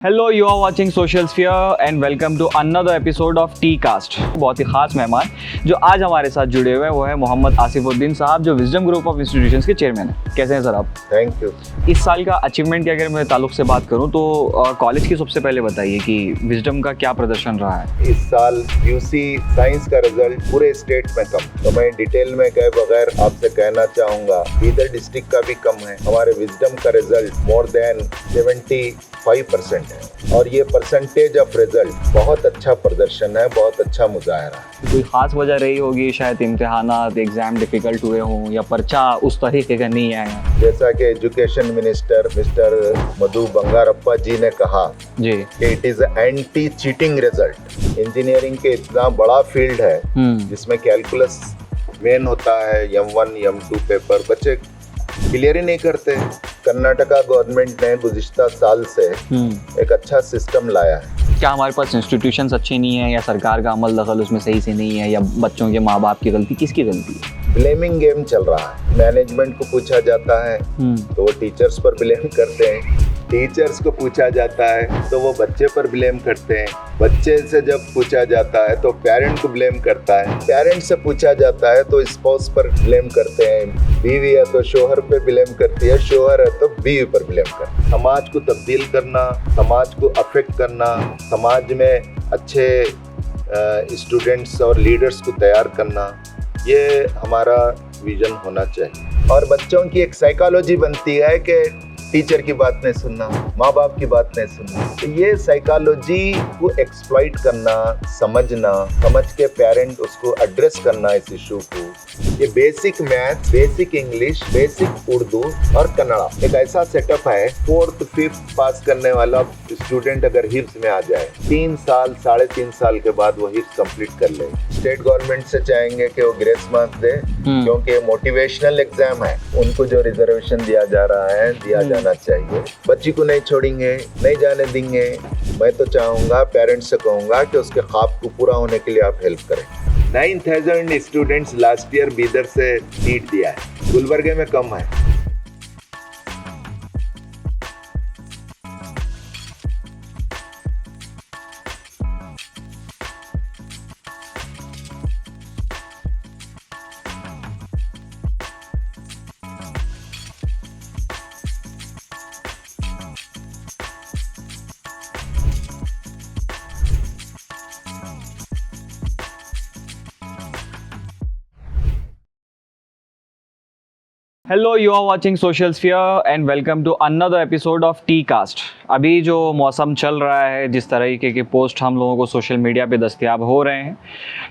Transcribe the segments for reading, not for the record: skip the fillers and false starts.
Hello, you are watching social sphere and welcome to another episode of T cast. बहुत ही खास मेहमान जो आज हमारे साथ जुड़े हुए हैं वो है मोहम्मद आसिफुद्दीन साहब, जो विजडम ग्रुप ऑफ इंस्टीट्यूशंस के चेयरमैन हैं। कैसे हैं सर आप? Thank you. इस साल का अचीवमेंट की अगर मैं ताल्लुक से बात करूं तो कॉलेज की सबसे पहले बताइए कि विजडम का क्या प्रदर्शन रहा है इस साल यूसी साइंस का रिजल्ट पूरे स्टेट में कम, तो मैं डिटेल में कहे बगैर आपसे कहना चाहूँगा इधर डिस्ट्रिक्ट का भी कम है। हमारे विजडम का रिजल्ट मोर देन 75% है और ये परसेंटेज ऑफ रिजल्ट बहुत अच्छा प्रदर्शन है, बहुत अच्छा मुजाहरा है। कोई खास वजह रही होगी, शायद इम्तिहानात एग्जाम डिफिकल्ट हुए हों या पर्चा उस तरीके का नहीं आया? जैसा कि एजुकेशन मिनिस्टर मिस्टर मधु बंगारप्पा जी ने कहा जी कि it is anti cheating result. Engineering के इतना बड़ा फील्ड है जिसमें कैलकुलस मेन होता है, M1 M2 पेपर बच्चे क्लियर ही नहीं करते। कर्नाटका गवर्नमेंट ने गुज़िश्ता साल से एक अच्छा सिस्टम लाया है। क्या हमारे पास इंस्टीट्यूशंस अच्छे नहीं है या सरकार का अमल दखल उसमें सही से नहीं है या बच्चों के माँ बाप की गलती? किसकी गलती है? ब्लेमिंग गेम चल रहा है। मैनेजमेंट को पूछा जाता है तो वो टीचर्स पर ब्लेम करते हैं, टीचर्स को पूछा जाता है तो वो बच्चे पर ब्लेम करते हैं, बच्चे से जब पूछा जाता है तो पेरेंट को ब्लेम करता है, पेरेंट से पूछा जाता है तो स्पाउस पर ब्लेम करते हैं, बीवी है तो शोहर पे ब्लेम करती है, शोहर है तो बीवी पर ब्लेम करती है। समाज को तब्दील करना, समाज को अफेक्ट करना, समाज में अच्छे स्टूडेंट्स और लीडर्स को तैयार करना, ये हमारा विजन होना चाहिए। और बच्चों की एक साइकोलॉजी बनती है कि टीचर की बात नहीं सुनना, माँ बाप की बात नहीं सुनना। तो ये साइकोलॉजी को एक्सप्लॉइट करना, समझना, समझ के पेरेंट उसको एड्रेस करना इस इशू को। ये basic math, basic English, basic Urdu और कन्नड़ा एक ऐसा सेटअप है, 4th 5th पास करने वाला स्टूडेंट अगर हिप्स में आ जाए 3 साल 3.5 साल के बाद वो हिप्स कंप्लीट कर ले। स्टेट गवर्नमेंट से चाहेंगे कि वो ग्रेस मार्क्स दे, क्योंकि मोटिवेशनल एग्जाम है। उनको जो रिजर्वेशन दिया जा रहा है दिया जाना चाहिए। बच्ची को नहीं छोड़ेंगे, नहीं जाने देंगे। मैं तो चाहूँगा, पेरेंट्स से कहूँगा कि उसके ख्वाब को पूरा होने के लिए आप हेल्प करें। 9,000 स्टूडेंट्स लास्ट ईयर बीदर से नीट दिया है, गुलबर्गे में कम है। Hello, you are watching social sphere and welcome to another episode of T cast. अभी जो मौसम चल रहा है, जिस तरीके के पोस्ट हम लोगों को सोशल मीडिया पे दस्तयाब हो रहे हैं,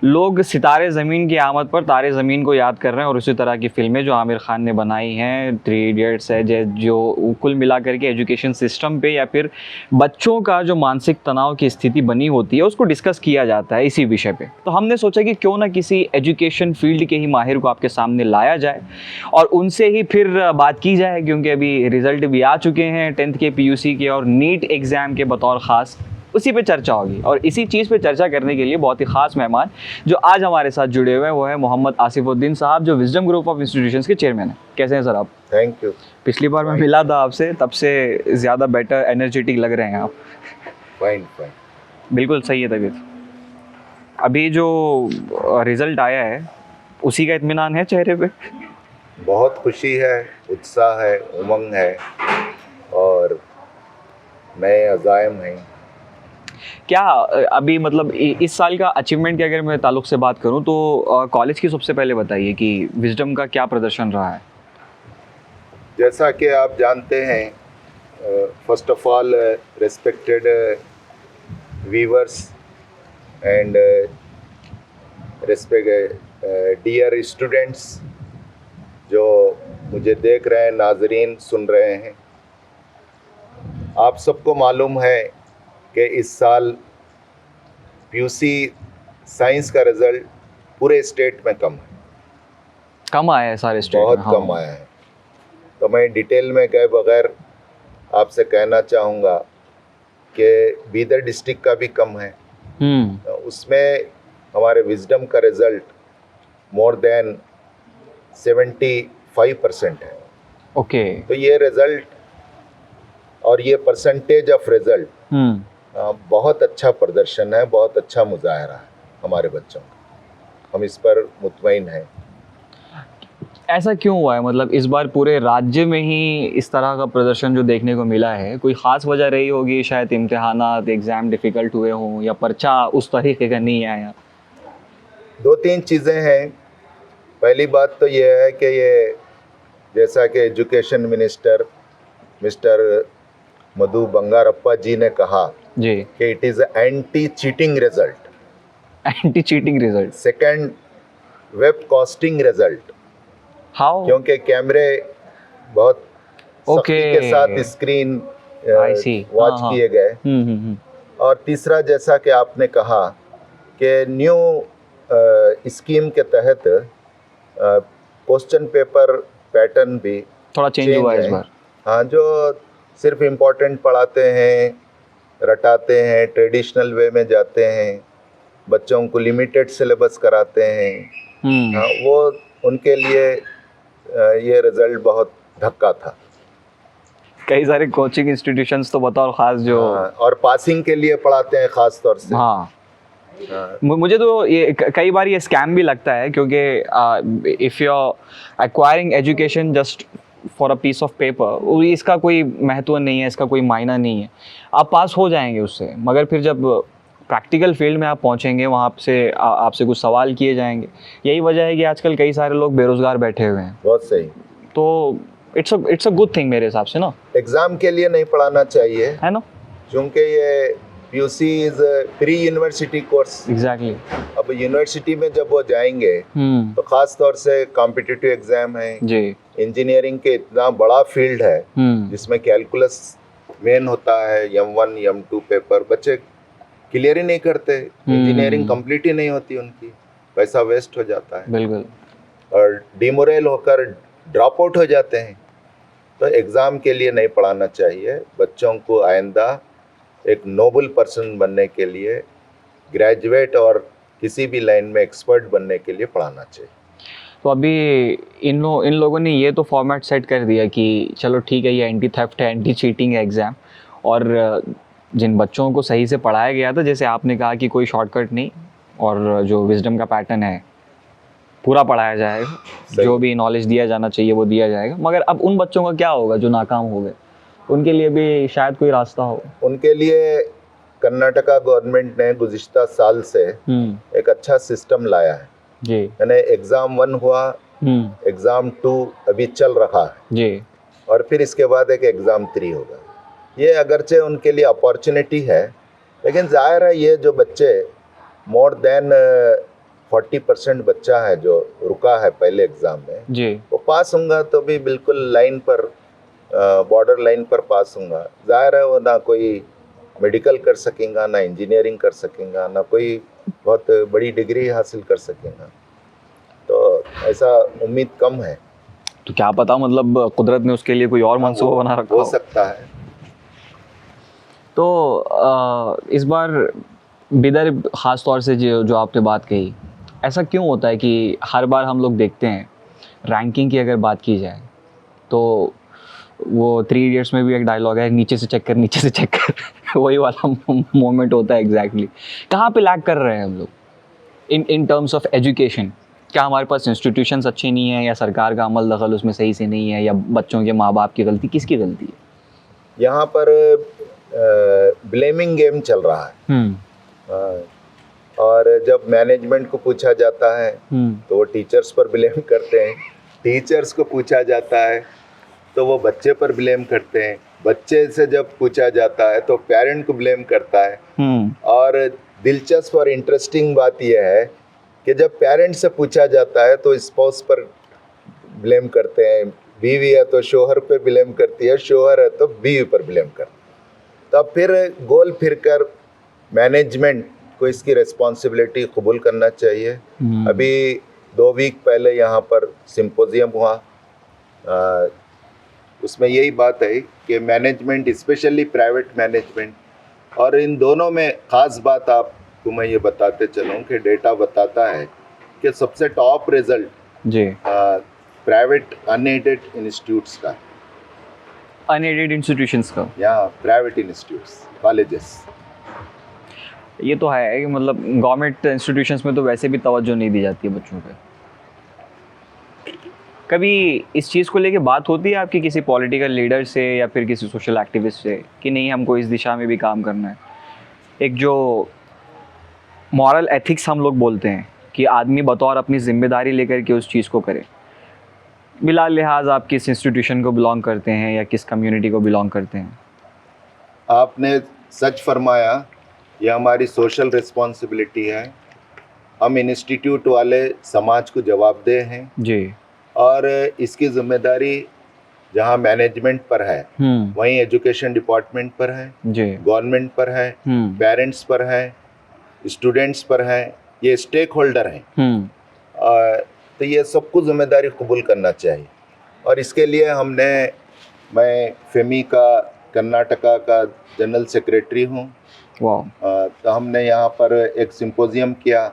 लोग सितारे ज़मीन की आमद पर तारे ज़मीन को याद कर रहे हैं और उसी तरह की फ़िल्में जो आमिर खान ने बनाई हैं, 3 इडियट्स है, जो कुल मिला करके एजुकेशन सिस्टम पे या फिर बच्चों का जो मानसिक तनाव की स्थिति बनी होती है उसको डिस्कस किया जाता है इसी विषय पे। तो हमने सोचा कि क्यों ना किसी एजुकेशन फील्ड के ही माहिर को आपके सामने लाया जाए और उनसे ही फिर बात की जाए, क्योंकि अभी रिजल्ट भी आ चुके हैं 10th के PUC के और नीट एग्ज़ाम के बतौर ख़ास उसी पे चर्चा होगी। और इसी चीज़ पे चर्चा करने के लिए बहुत ही ख़ास मेहमान जो आज हमारे साथ जुड़े हुए हैं वो है मोहम्मद आसिफुद्दीन साहब, जो विजडम ग्रुप ऑफ इंस्टीट्यूशंस के चेयरमैन हैं। कैसे हैं सर आप? Thank you. पिछली बार मैं मिला था आपसे, तब से ज़्यादा बेटर एनर्जेटिक लग रहे हैं आप। फाइन फाइन, बिल्कुल सही है तबीयत। अभी जो रिज़ल्ट आया है उसी का इत्मीनान है चेहरे पे? बहुत खुशी है, उत्साह है, उमंग है और नए अज़ाइम हैं। क्या अभी मतलब इस साल का अचीवमेंट की अगर मैं ताल्लुक से बात करूं तो कॉलेज की सबसे पहले बताइए कि विजडम का क्या प्रदर्शन रहा है? जैसा कि आप जानते हैं, first of all respected viewers and dear students जो मुझे देख रहे हैं, नाजरीन सुन रहे हैं, आप सबको मालूम है कि इस साल PUC साइंस का रिज़ल्ट पूरे स्टेट में कम है। कम आया है सारे स्टेट बहुत में? कम आया है। तो मैं डिटेल में कहे बगैर आपसे कहना चाहूँगा कि बीदर डिस्ट्रिक्ट का भी कम है। उसमें हमारे विजडम का रिज़ल्ट मोर देन 75% है। ओके। तो ये रिज़ल्ट और ये परसेंटेज ऑफ रिज़ल्ट बहुत अच्छा प्रदर्शन है, बहुत अच्छा मुजाहरा है हमारे बच्चों का, हम इस पर मुतमईन हैं। ऐसा क्यों हुआ है, मतलब इस बार पूरे राज्य में ही इस तरह का प्रदर्शन जो देखने को मिला है? कोई ख़ास वजह रही होगी, शायद इम्तिहानात एग्ज़ाम डिफ़िकल्ट हुए हों या पर्चा उस तरीके का नहीं आया? 2-3 चीज़ें हैं। पहली बात तो ये है कि ये जैसा कि एजुकेशन मिनिस्टर मिस्टर मधु बंगारप्पा जी ने कहा जी। कि it is anti cheating result, anti cheating result. Second web casting result, how? क्योंकि कैमरे बहुत ओके। सख्ती के साथ स्क्रीन आई सी। वॉच किए गए। और तीसरा, जैसा कि आपने कहा कि न्यू स्कीम के तहत क्वेश्चन पेपर पैटर्न भी थोड़ा चेंज हुआ है इस है। बार। हाँ, जो सिर्फ इम्पोर्टेंट पढ़ाते हैं, रटाते हैं, ट्रेडिशनल वे में जाते हैं, बच्चों को लिमिटेड सिलेबस कराते हैं, हाँ, वो उनके लिए ये रिजल्ट बहुत धक्का था। कई सारे कोचिंग इंस्टीट्यूशंस तो बताओ खास जो और पासिंग के लिए पढ़ाते हैं खास तौर से। हाँ, मुझे तो ये कई बार ये स्कैम भी लगता है, क्योंकि if you are acquiring education just for a piece of paper, इसका कोई महत्व नहीं है, इसका कोई मायना नहीं है। आप पास हो जाएंगे उससे, मगर फिर जब प्रैक्टिकल फील्ड में आप पहुंचेंगे वहाँ से आपसे कुछ सवाल किए जाएंगे। यही वजह है कि आजकल कई सारे लोग बेरोजगार बैठे हुए हैं। बहुत सही। तो इट्स अ गुड थिंग मेरे हिसाब से ना। एग्जाम के लिए नहीं पढ़ाना चाहिए, है ना, क्योंकि ये PUC is pre university course. Exactly. अब यूनिवर्सिटी में जब वो जाएंगे तो खास तौर से कॉम्पिटिटिव एग्जाम है जी। इंजीनियरिंग के इतना बड़ा फील्ड है जिसमें कैलकुलस मेन होता है। M1 M2 पेपर बच्चे क्लियर ही नहीं करते, इंजीनियरिंग कंप्लीट ही नहीं होती उनकी, पैसा वेस्ट हो जाता है। बिल्कुल। और डिमोरल होकर ड्रॉप आउट हो जाते हैं। तो एग्ज़ाम के लिए नहीं पढ़ाना चाहिए बच्चों को। आइंदा एक नोबल पर्सन बनने के लिए, ग्रेजुएट और किसी भी लाइन में एक्सपर्ट बनने के लिए पढ़ाना चाहिए। तो अभी इन लोगों ने ये तो फॉर्मेट सेट कर दिया कि चलो ठीक है, ये एंटी थेफ्ट है, एंटी चीटिंग है एग्ज़ाम, और जिन बच्चों को सही से पढ़ाया गया था, जैसे आपने कहा कि कोई शॉर्टकट नहीं, और जो विजडम का पैटर्न है पूरा पढ़ाया जाएगा, जो भी नॉलेज दिया जाना चाहिए वो दिया जाएगा। मगर अब उन बच्चों का क्या होगा जो नाकाम हो गए? उनके लिए भी शायद कोई रास्ता हो। उनके लिए कर्नाटका गवर्नमेंट ने गुज़िश्ता साल से एक अच्छा सिस्टम लाया है जी। यानी एग्ज़ाम 1 हुआ, एग्ज़ाम 2 अभी चल रहा है जी, और फिर इसके बाद एक एग्ज़ाम 3 होगा। ये अगरचे उनके लिए अपॉर्चुनिटी है, लेकिन जाहिर है ये जो बच्चे मोर देन 40% बच्चा है जो रुका है पहले एग्ज़ाम में जी, वो पास होगा तो भी बिल्कुल लाइन पर, बॉर्डर लाइन पर पास होगा। जाहिर है वो ना कोई मेडिकल कर सकेगा, ना इंजीनियरिंग कर सकेगा, ना कोई बहुत बड़ी डिग्री हासिल कर सकेगा। तो ऐसा उम्मीद कम है। तो क्या पता, मतलब कुदरत ने उसके लिए कोई और मंसूबा बना रखा हो हो। सकता है। तो इस बार बिदर ख़ास तौर से जो आपने बात कही, ऐसा क्यों होता है कि हर बार हम लोग देखते हैं, रैंकिंग की अगर बात की जाए तो वो 3 इडियट्स में भी एक डायलॉग है, नीचे से चेक कर, नीचे से चेक कर वही वाला मोमेंट होता है एग्जैक्टली। कहाँ पे लैग कर रहे हैं हम लोग इन टर्म्स ऑफ एजुकेशन? क्या हमारे पास इंस्टीट्यूशंस अच्छे नहीं हैं, या सरकार का अमल दखल उसमें सही से नहीं है, या बच्चों के माँ बाप की गलती? किसकी गलती है यहाँ पर? ब्लेमिंग गेम चल रहा है। और जब मैनेजमेंट को पूछा जाता है तो वो टीचर्स पर ब्लेम करते हैं, टीचर्स को पूछा जाता है तो वो बच्चे पर ब्लेम करते हैं, बच्चे से जब पूछा जाता है तो पेरेंट को ब्लेम करता है। और दिलचस्प और इंटरेस्टिंग बात यह है कि जब पेरेंट से पूछा जाता है तो स्पाउस पर ब्लेम करते हैं, बीवी है तो शोहर पर ब्लेम करती है, शोहर है तो बीवी पर ब्लेम करती है। तब फिर गोल फिर कर मैनेजमेंट को इसकी रिस्पॉन्सिबिलिटी कबूल करना चाहिए। अभी 2 वीक पहले यहाँ पर सिंपोजियम हुआ, उसमें यही बात है कि मैनेजमेंट, स्पेशली प्राइवेट मैनेजमेंट, और इन दोनों में ख़ास बात आपको मैं ये बताते चलूँ कि डेटा बताता है कि सबसे टॉप रिजल्ट जी प्राइवेट अनएडेड इंस्टीट्यूट्स का। अनएडेड इंस्टीट्यूशंस का? यहाँ प्राइवेट इंस्टीट्यूट्स, कॉलेजेस। ये तो है कि मतलब गवर्नमेंट इंस्टीट्यूशंस में तो वैसे भी तवज्जो नहीं दी जाती है बच्चों पे। कभी इस चीज़ को लेके बात होती है आपकी किसी पॉलिटिकल लीडर से या फिर किसी सोशल एक्टिविस्ट से कि नहीं हमको इस दिशा में भी काम करना है? एक जो मॉरल एथिक्स हम लोग बोलते हैं कि आदमी बतौर अपनी जिम्मेदारी लेकर के उस चीज़ को करे, बिला लिहाज आप किस इंस्टीट्यूशन को बिलोंग करते हैं या किस कम्युनिटी को बिलोंग करते हैं। आपने सच फरमाया, ये हमारी सोशल रिस्पॉन्सिबिलिटी है। हम इंस्टीट्यूट वाले समाज को जवाबदेह हैं जी। और इसकी जिम्मेदारी जहाँ मैनेजमेंट पर है वहीं एजुकेशन डिपार्टमेंट पर है जी। गवर्नमेंट पर है, पेरेंट्स पर है, स्टूडेंट्स पर है, ये स्टेक होल्डर हैं। तो ये सबको जिम्मेदारी कबूल करना चाहिए और इसके लिए मैं फेमी का कर्नाटका का जनरल सेक्रेटरी हूँ। तो हमने यहाँ पर एक सिंपोजियम किया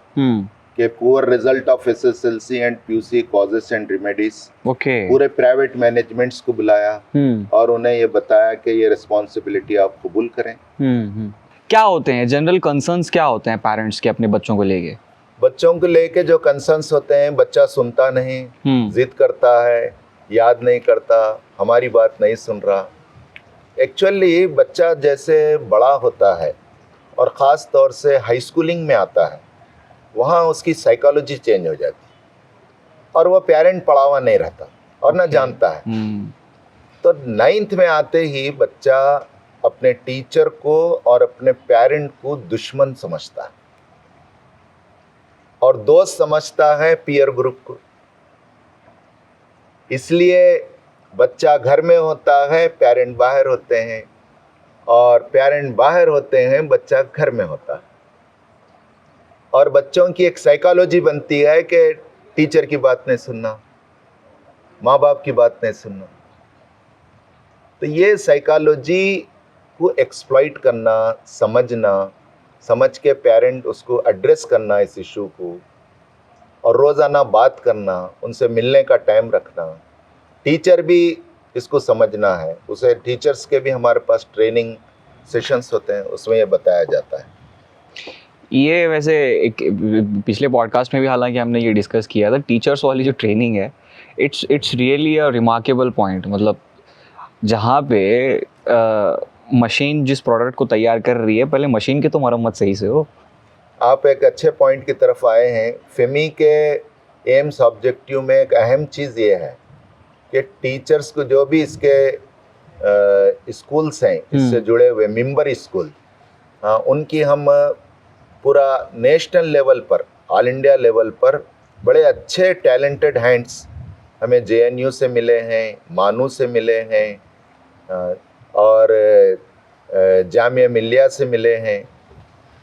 कि poor result of SSLC and PUC causes and remedies. पूरे प्राइवेट मैनेजमेंट्स को बुलाया और उन्हें ये बताया कि ये रिस्पॉन्सिबिलिटी आप कबूल करें। क्या होते हैं जनरल कंसर्न्स, क्या होते हैं पेरेंट्स के अपने बच्चों को लेके? बच्चों को लेके जो कंसर्न्स होते हैं, बच्चा सुनता नहीं, जिद करता है, याद नहीं करता, हमारी बात नहीं सुन रहा। एक्चुअली बच्चा जैसे बड़ा होता है और ख़ास तौर से हाई स्कूलिंग में आता है, वहाँ उसकी साइकोलॉजी चेंज हो जाती है और वो पेरेंट पढ़ावा नहीं रहता और ना जानता है। तो 9th में आते ही बच्चा अपने टीचर को और अपने पेरेंट को दुश्मन समझता है और दोस्त समझता है पीयर ग्रुप को। इसलिए बच्चा घर में होता है, पेरेंट बाहर होते हैं, और पेरेंट बाहर होते हैं, बच्चा घर में होता है। और बच्चों की एक साइकोलॉजी बनती है कि टीचर की बात नहीं सुनना, माँ बाप की बात नहीं सुनना। तो ये साइकोलॉजी को एक्सप्लॉइट करना, समझ के पेरेंट उसको एड्रेस करना इस इशू को, और रोज़ाना बात करना, उनसे मिलने का टाइम रखना। टीचर भी इसको समझना है, उसे टीचर्स के भी हमारे पास ट्रेनिंग सेशंस होते हैं, उसमें ये बताया जाता है। ये वैसे एक पिछले पॉडकास्ट में भी हालांकि हमने ये डिस्कस किया था, टीचर्स वाली जो ट्रेनिंग है, it's really a remarkable point. मतलब जहाँ पे मशीन जिस प्रोडक्ट को तैयार कर रही है, पहले मशीन की तो मरम्मत सही से हो। आप एक अच्छे पॉइंट की तरफ आए हैं। फेमी के एम्स ऑब्जेक्टिव में एक अहम चीज़ ये है कि टीचर्स को, जो भी इसके स्कूल्स हैं, इससे जुड़े हुए मेंबर स्कूल, हाँ, उनकी हम पूरा नेशनल लेवल पर, ऑल इंडिया लेवल पर बड़े अच्छे टैलेंटेड हैंड्स हमें JNU से मिले हैं, मानू से मिले हैं और जामिया मिलिया से मिले हैं।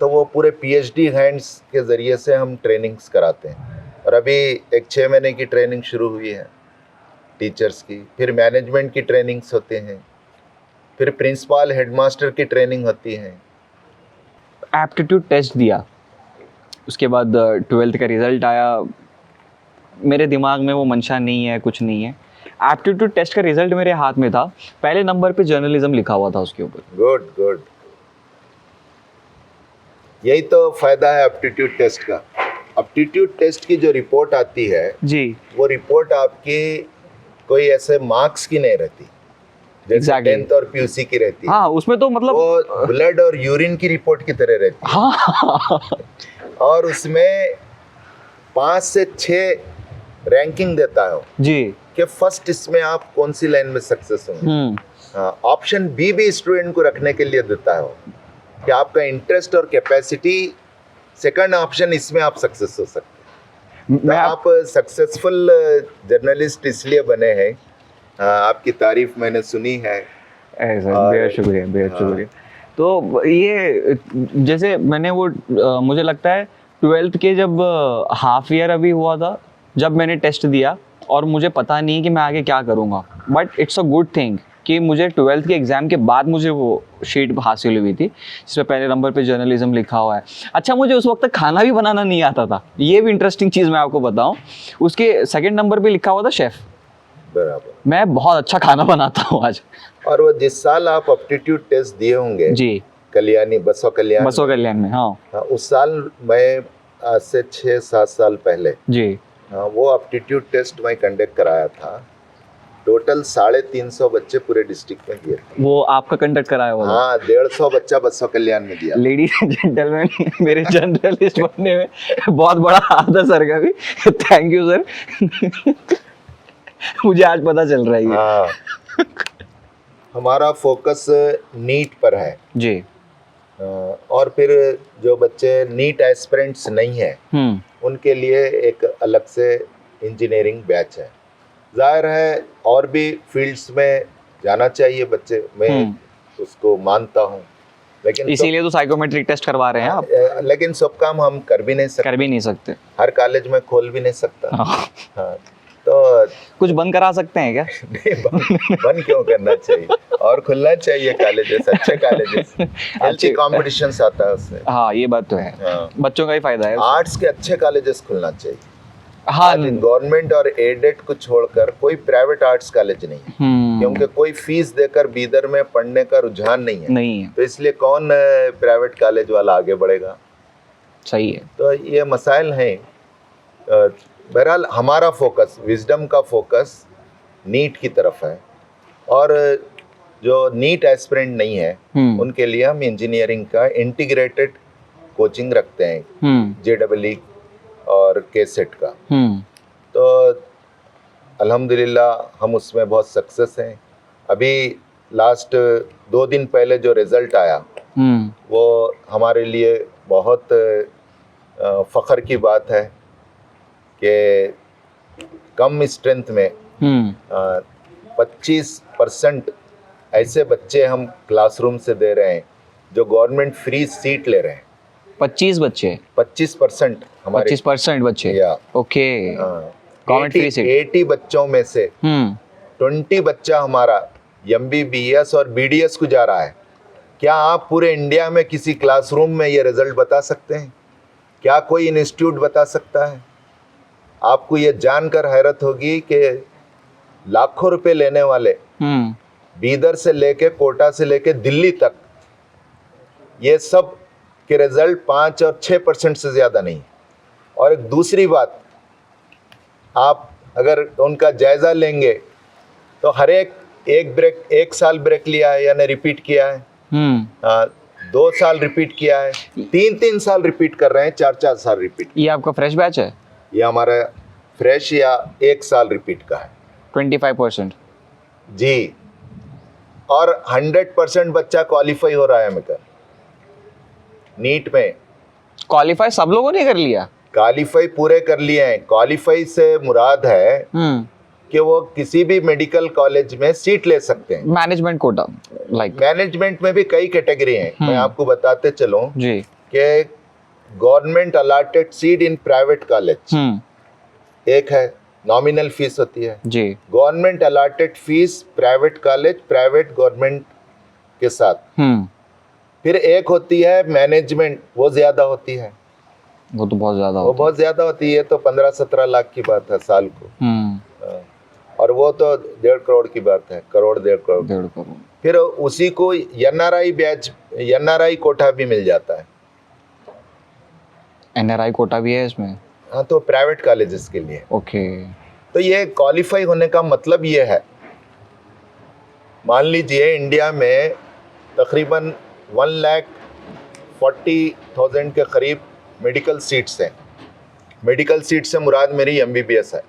तो वो पूरे PhD हैंड्स के ज़रिए से हम ट्रेनिंग्स कराते हैं। और अभी एक 6 महीने की ट्रेनिंग शुरू हुई है टीचर्स की, फिर मैनेजमेंट की ट्रेनिंग्स होते हैं, फिर प्रिंसिपल हेडमास्टर की ट्रेनिंग होती है। एप्टीट्यूड टेस्ट दिया, उसके बाद 12th का रिज़ल्ट आया, मेरे दिमाग में वो मंशा नहीं है, कुछ नहीं है। एप्टीट्यूड टेस्ट का रिज़ल्ट मेरे हाथ में था, पहले नंबर पे जर्नलिज्म लिखा हुआ था उसके ऊपर। गुड गुड, यही तो फ़ायदा है एप्टीट्यूड टेस्ट का। एप्टीट्यूड टेस्ट की जो रिपोर्ट आती है जी, वो रिपोर्ट आपकी कोई ऐसे मार्क्स की नहीं रहती, जैसे 10th और PUC की रहती है। हाँ, उसमें तो मतलब वो ब्लड और यूरिन की रिपोर्ट की तरह रहती है। हाँ। और उसमें 5 से 6 रैंकिंग देता है जी, कि फर्स्ट इसमें आप कौन सी लाइन में सक्सेस होंगे। हाँ, ऑप्शन बी भी स्टूडेंट को रखने के लिए देता है कि आपका इंटरेस्ट और कैपेसिटी, सेकंड ऑप्शन, इसमें आप सक्सेस हो सकते हैं। तो आप सक्सेसफुल जर्नलिस्ट इसलिए बने हैं, आपकी तारीफ मैंने सुनी है। बेहद शुक्रिया, बेहद शुक्रिया। तो ये जैसे मैंने वो मुझे लगता है 12th के जब हाफ ईयर अभी हुआ था, जब मैंने टेस्ट दिया और मुझे पता नहीं कि मैं आगे क्या करूँगा, but it's a good thing कि मुझे 12th के एग्ज़ाम के बाद मुझे वो शीट हासिल हुई थी जिसमें पहले नंबर पे जर्नलिज्म लिखा हुआ है। अच्छा, मुझे उस वक्त खाना भी बनाना नहीं आता था, ये भी इंटरेस्टिंग चीज़ मैं आपको बताऊं। उसके सेकंड नंबर पे लिखा हुआ था शेफ़। बराबर। मैं बहुत अच्छा खाना बनाता हूँ आज। और वो जिस साल आप एप्टीट्यूड टेस्ट दिए होंगे जी, कल्याणी बसो कल्याण बसो कल्याण में, हाँ हाँ, उस साल मैं आज से 6-7 साल पहले जी। हाँ, वो एप्टीट्यूड टेस्ट मैं कंडक्ट कराया था। टोटल 350 बच्चे पूरे डिस्ट्रिक्ट में दिए थे। वो आपका कंडक्ट कराया हुआ था? हाँ, 150 बच्चा बसो कल्याण में दिया। लेडीज एंड जेंटलमैन, मेरे जर्नलिस्ट बनने में बहुत बड़ा हाथ है सर का भी। Thank you sir. मुझे आज पता चल रहा है ये। हाँ, हमारा फोकस नीट पर है जी। और फिर जो बच्चे नीट एस्पिरेंट्स नहीं है उनके लिए एक अलग से इंजीनियरिंग बैच है। जाहिर है और भी फील्ड्स में जाना चाहिए बच्चे, मैं उसको मानता हूँ, लेकिन इसीलिए तो साइकोमेट्रिक टेस्ट करवा रहे हैं आप। लेकिन सब काम हम कर भी नहीं सकते, हर कॉलेज में खोल भी नहीं सकता। हाँ, तो कुछ बंद करा सकते हैं क्या? नहीं, बंद क्यों करना चाहिए, और खुलना चाहिए कॉलेजेस, अच्छे कॉलेजेस, अच्छे कॉम्पिटिशन्स आता है उससे। हाँ, ये बात तो है। हाँ। बच्चों का ही फायदा है। आर्ट्स के अच्छे कॉलेजेस खुलना चाहिए। हाँ, गवर्नमेंट और एडेड को छोड़कर कोई प्राइवेट आर्ट्स कॉलेज नहीं है, क्योंकि कोई फीस देकर बीदर में पढ़ने का रुझान नहीं है। तो इसलिए कौन प्राइवेट कॉलेज वाला आगे बढ़ेगा। सही है। तो ये मसाइल हैं। बहरहाल हमारा फोकस, विजडम का फोकस नीट की तरफ है, और जो नीट एस्पिरेंट नहीं है उनके लिए हम इंजीनियरिंग का इंटीग्रेटेड कोचिंग रखते हैं, JEE और KSET का। तो अल्हम्दुलिल्लाह हम उसमें बहुत सक्सेस हैं। अभी लास्ट 2 दिन पहले जो रिज़ल्ट आया वो हमारे लिए बहुत फ़ख्र की बात है कि कम स्ट्रेंथ में 25% ऐसे बच्चे हम क्लासरूम से दे रहे हैं जो गवर्नमेंट फ्री सीट ले रहे हैं। 25 बच्चे, 25% हमारे 25% बच्चे, या ओके, गवर्नमेंट फ्री सीट। 80 बच्चों में से 20 बच्चा हमारा MBBS और BDS को जा रहा है। क्या आप पूरे इंडिया में किसी क्लासरूम में ये रिजल्ट बता सकते हैं? क्या कोई इंस्टीट्यूट बता सकता है? आपको ये जानकर हैरत होगी कि लाखों रुपए लेने वाले बीदर से लेके कोटा से लेके दिल्ली तक, ये सब के रिजल्ट 5 और 6% से ज़्यादा नहीं। और एक दूसरी बात, आप अगर उनका जायज़ा लेंगे तो हर एक साल ब्रेक लिया है, यानी रिपीट किया है, 2 साल रिपीट किया है, 3 साल रिपीट कर रहे हैं, 4 साल रिपीट। ये आपका फ्रेश बैच है? ये हमारा फ्रेश या 1 साल रिपीट का है। 25% जी, और 100% बच्चा क्वालिफाई हो रहा है मेरा नीट में। क्वालिफाई सब लोगों ने कर लिया? क्वालिफाई पूरे कर लिए हैं। क्वालिफाई से मुराद है कि वो किसी भी मेडिकल कॉलेज में सीट ले सकते हैं। मैनेजमेंट कोटा, लाइक मैनेजमेंट में भी कई कैटेगरी हैं। मैं आपको बताते चलूं जी कि government allotted seat in private college एक है, नॉमिनल फीस होती है जी। Government allotted fee private college, private government के साथ। फिर एक होती है मैनेजमेंट, वो ज्यादा होती है। वो तो बहुत ज्यादा, वो बहुत ज्यादा होती है। तो 15-17 लाख की बात है साल को। और वो तो 1.5 करोड़ की बात है, 1.5 करोड़। फिर उसी को NRI बैच, NRI कोटा भी मिल जाता है। NRI कोटा भी है इसमें? हाँ, तो प्राइवेट कॉलेजेस के लिए। ओके। तो ये क्वालिफाई होने का मतलब ये है, मान लीजिए इंडिया में तकरीबन 1,40,000 के करीब मेडिकल सीट्स हैं। मेडिकल सीट से मुराद मेरी MBBS है।